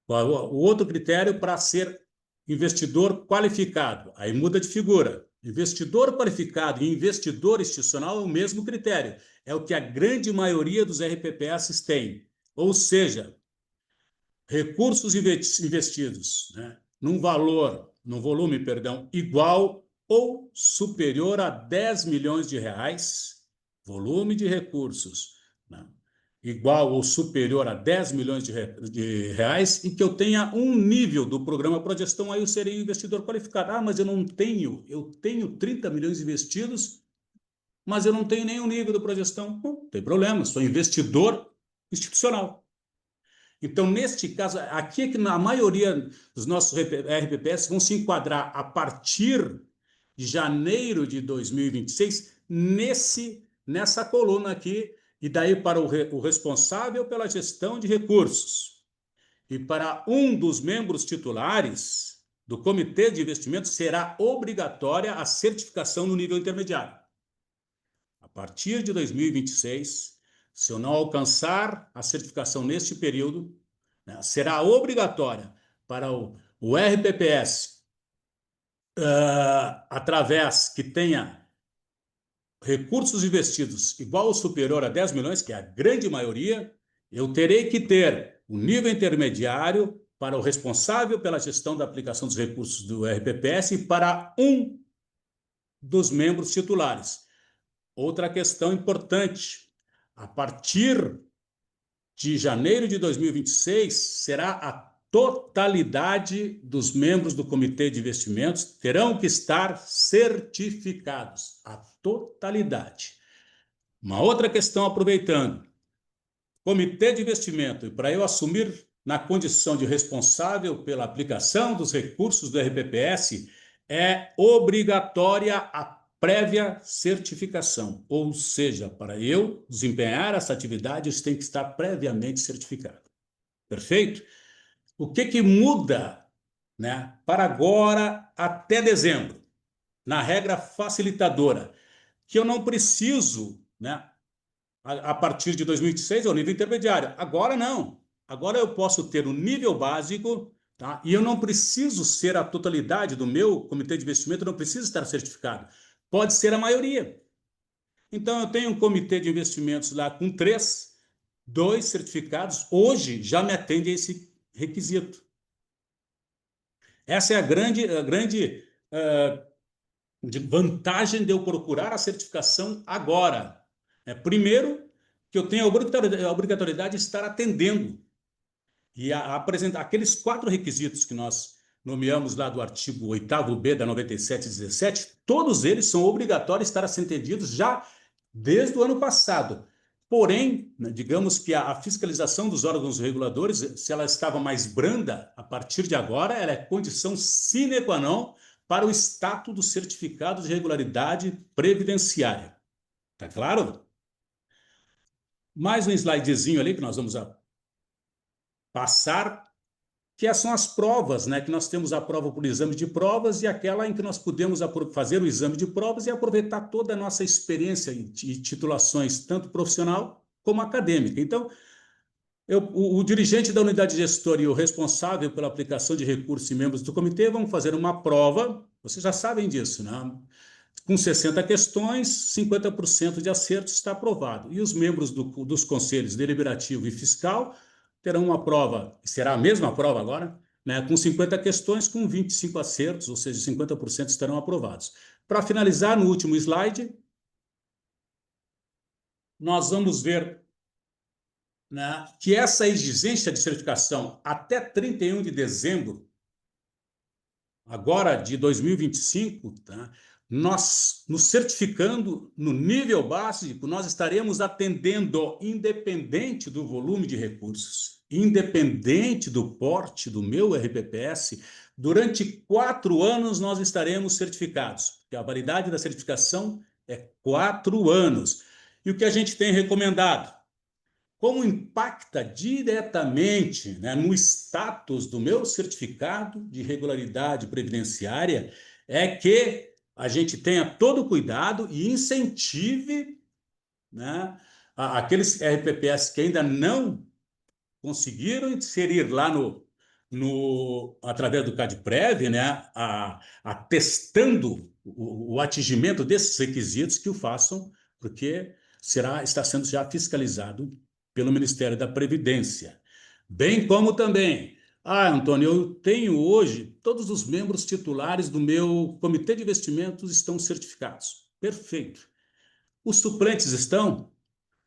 Speaker 5: O outro critério para ser investidor qualificado, aí muda de figura. Investidor qualificado e investidor institucional é o mesmo critério, é o que a grande maioria dos RPPS tem. Ou seja, recursos investidos, né, num volume, igual ou superior a 10 milhões de reais, volume de recursos, né, igual ou superior a 10 milhões de reais, e que eu tenha um nível do programa Progestão, aí eu serei investidor qualificado. Ah, mas eu tenho 30 milhões investidos, mas eu não tenho nenhum nível do Progestão. Não tem problema, sou investidor institucional. Então, neste caso, aqui é que na maioria dos nossos RPPS vão se enquadrar a partir de janeiro de 2026 nessa coluna aqui, e daí para o responsável pela gestão de recursos. E para um dos membros titulares do Comitê de Investimentos será obrigatória a certificação no nível intermediário. A partir de 2026, se eu não alcançar a certificação neste período, né, será obrigatória para o RPPS, através que tenha recursos investidos igual ou superior a 10 milhões, que é a grande maioria, eu terei que ter um nível intermediário para o responsável pela gestão da aplicação dos recursos do RPPS e para um dos membros titulares. Outra questão importante, a partir de janeiro de 2026, será a totalidade dos membros do Comitê de Investimentos terão que estar certificados, a totalidade. Uma outra questão, aproveitando, Comitê de Investimento, e para eu assumir na condição de responsável pela aplicação dos recursos do RPPS, é obrigatória a prévia certificação, ou seja, para eu desempenhar essa atividade, isso tem que estar previamente certificado. Perfeito? O que muda, né, para agora até dezembro, na regra facilitadora, que eu não preciso, né, a partir de 2026 é o nível intermediário. Agora não. Agora eu posso ter o nível básico, tá? E eu não preciso ser a totalidade do meu comitê de investimento, não precisa estar certificado. Pode ser a maioria. Então, eu tenho um comitê de investimentos lá com 2 certificados, hoje já me atende a esse requisito. Essa é a grande vantagem de eu procurar a certificação agora. Primeiro, que eu tenho a obrigatoriedade de estar atendendo e a apresentar aqueles 4 requisitos que nós nomeamos lá do artigo 8º-B da 9717, todos eles são obrigatórios estar entendidos já desde o ano passado. Porém, né, digamos que a fiscalização dos órgãos reguladores, se ela estava mais branda, a partir de agora, ela é condição sine qua non para o status do certificado de regularidade previdenciária. Tá claro? Mais um slidezinho ali que nós vamos passar, que são as provas, né? Que nós temos a prova por exame de provas e aquela em que nós podemos fazer o exame de provas e aproveitar toda a nossa experiência e titulações, tanto profissional como acadêmica. Então, o dirigente da unidade gestora e o responsável pela aplicação de recursos e membros do comitê vão fazer uma prova, vocês já sabem disso, né? Com 60 questões, 50% de acertos está aprovado. E os membros dos conselhos deliberativo e fiscal terão uma prova, será a mesma prova agora, né, com 50 questões, com 25 acertos, ou seja, 50% estarão aprovados. Para finalizar, no último slide, nós vamos ver, né, que essa exigência de certificação até 31 de dezembro, agora de 2025, tá? Nós, nos certificando no nível básico, nós estaremos atendendo, independente do volume de recursos, independente do porte do meu RPPS, durante 4 anos nós estaremos certificados, porque a validade da certificação é 4 anos. E o que a gente tem recomendado? Como impacta diretamente, né, no status do meu certificado de regularidade previdenciária, é que a gente tenha todo o cuidado e incentive, né, aqueles RPPS que ainda não conseguiram inserir lá através do CadPrev, né, atestando o atingimento desses requisitos, que o façam, porque está sendo já fiscalizado pelo Ministério da Previdência. Bem como também, Antônio, eu tenho hoje, todos os membros titulares do meu comitê de investimentos estão certificados. Perfeito. Os suplentes estão?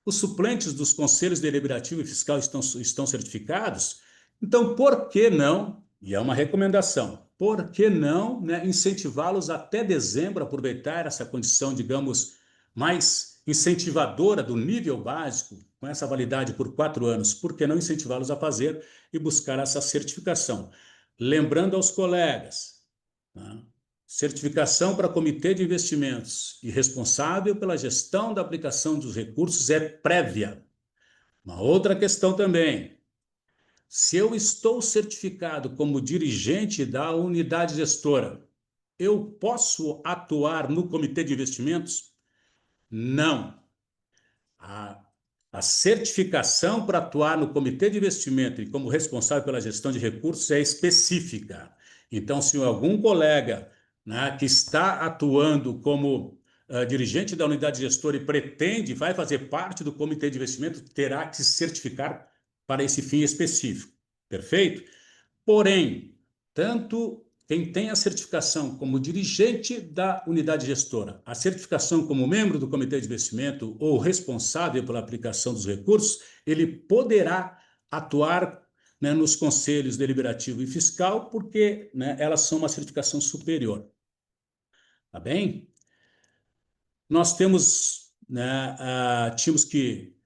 Speaker 5: Os suplentes dos conselhos deliberativo e fiscal estão certificados? Então, por que não, e é uma recomendação, por que não, né, incentivá-los até dezembro a aproveitar essa condição, digamos, mais incentivadora do nível básico, com essa validade por 4 anos? Por que não incentivá-los a fazer e buscar essa certificação? Lembrando aos colegas, né, certificação para comitê de investimentos e responsável pela gestão da aplicação dos recursos é prévia. Uma outra questão também. Se eu estou certificado como dirigente da unidade gestora, eu posso atuar no comitê de investimentos? Não. A certificação para atuar no comitê de investimento e como responsável pela gestão de recursos é específica. Então, se algum colega, né, que está atuando como dirigente da unidade gestora e pretende, vai fazer parte do comitê de investimento, terá que se certificar para esse fim específico. Perfeito? Porém, tanto quem tem a certificação como dirigente da unidade gestora, a certificação como membro do comitê de investimento ou responsável pela aplicação dos recursos, ele poderá atuar, né, nos conselhos deliberativo e fiscal, porque, né, elas são uma certificação superior. Tá bem? Nós temos, né, tínhamos que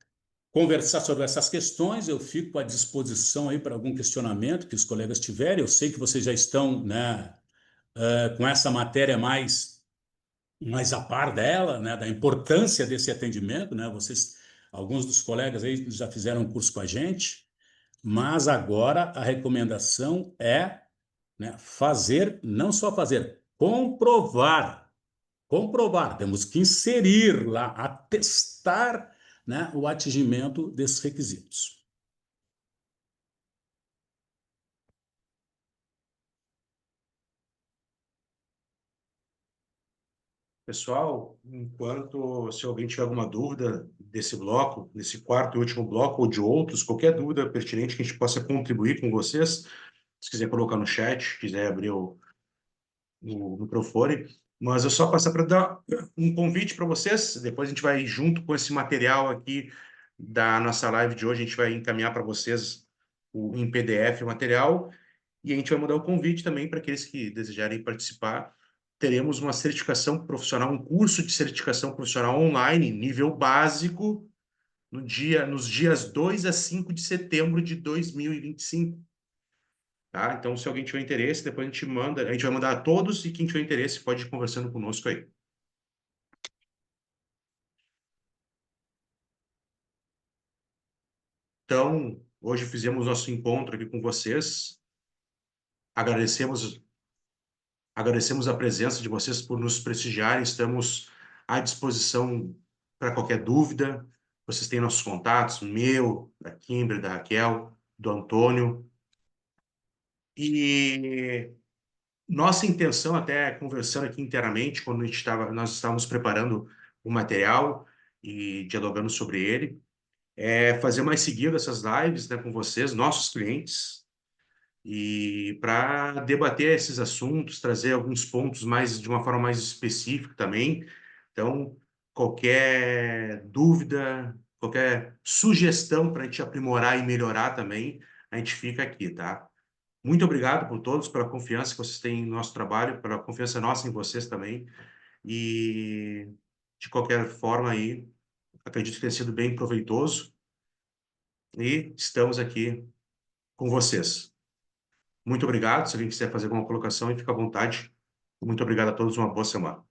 Speaker 5: conversar sobre essas questões. Eu fico à disposição aí para algum questionamento que os colegas tiverem. Eu sei que vocês já estão, né, com essa matéria mais a par dela, né, da importância desse atendimento, né? Vocês, alguns dos colegas aí já fizeram um curso com a gente, mas agora a recomendação é, né, fazer, não só fazer, comprovar. Temos que inserir lá, atestar, né, o atingimento desses requisitos.
Speaker 1: Pessoal, se alguém tiver alguma dúvida desse bloco, desse quarto e último bloco, ou de outros, qualquer dúvida pertinente que a gente possa contribuir com vocês, se quiser colocar no chat, quiser abrir o microfone, mas eu só passar para dar um convite para vocês, depois a gente vai, junto com esse material aqui da nossa live de hoje, a gente vai encaminhar para vocês em PDF o material, E a gente vai mandar o convite também para aqueles que desejarem participar. Teremos uma certificação profissional, um curso de certificação profissional online, nível básico, nos dias 2 a 5 de setembro de 2025. Tá? Então, se alguém tiver interesse, depois a gente vai mandar a todos, e quem tiver interesse pode ir conversando conosco aí. Então, hoje fizemos nosso encontro aqui com vocês. Agradecemos a presença de vocês por nos prestigiarem. Estamos à disposição para qualquer dúvida. Vocês têm nossos contatos, meu, da Kimber, da Raquel, do Antônio. E nossa intenção, até conversando aqui internamente, quando nós estávamos preparando o material e dialogando sobre ele, é fazer mais seguido essas lives, né, com vocês, nossos clientes, e para debater esses assuntos, trazer alguns pontos de uma forma mais específica também. Então, qualquer dúvida, qualquer sugestão para a gente aprimorar e melhorar também, a gente fica aqui, tá? Muito obrigado por todos, pela confiança que vocês têm no nosso trabalho, pela confiança nossa em vocês também. E, de qualquer forma aí, acredito que tenha sido bem proveitoso. E estamos aqui com vocês. Muito obrigado. Se alguém quiser fazer alguma colocação, fica à vontade. Muito obrigado a todos. Uma boa semana.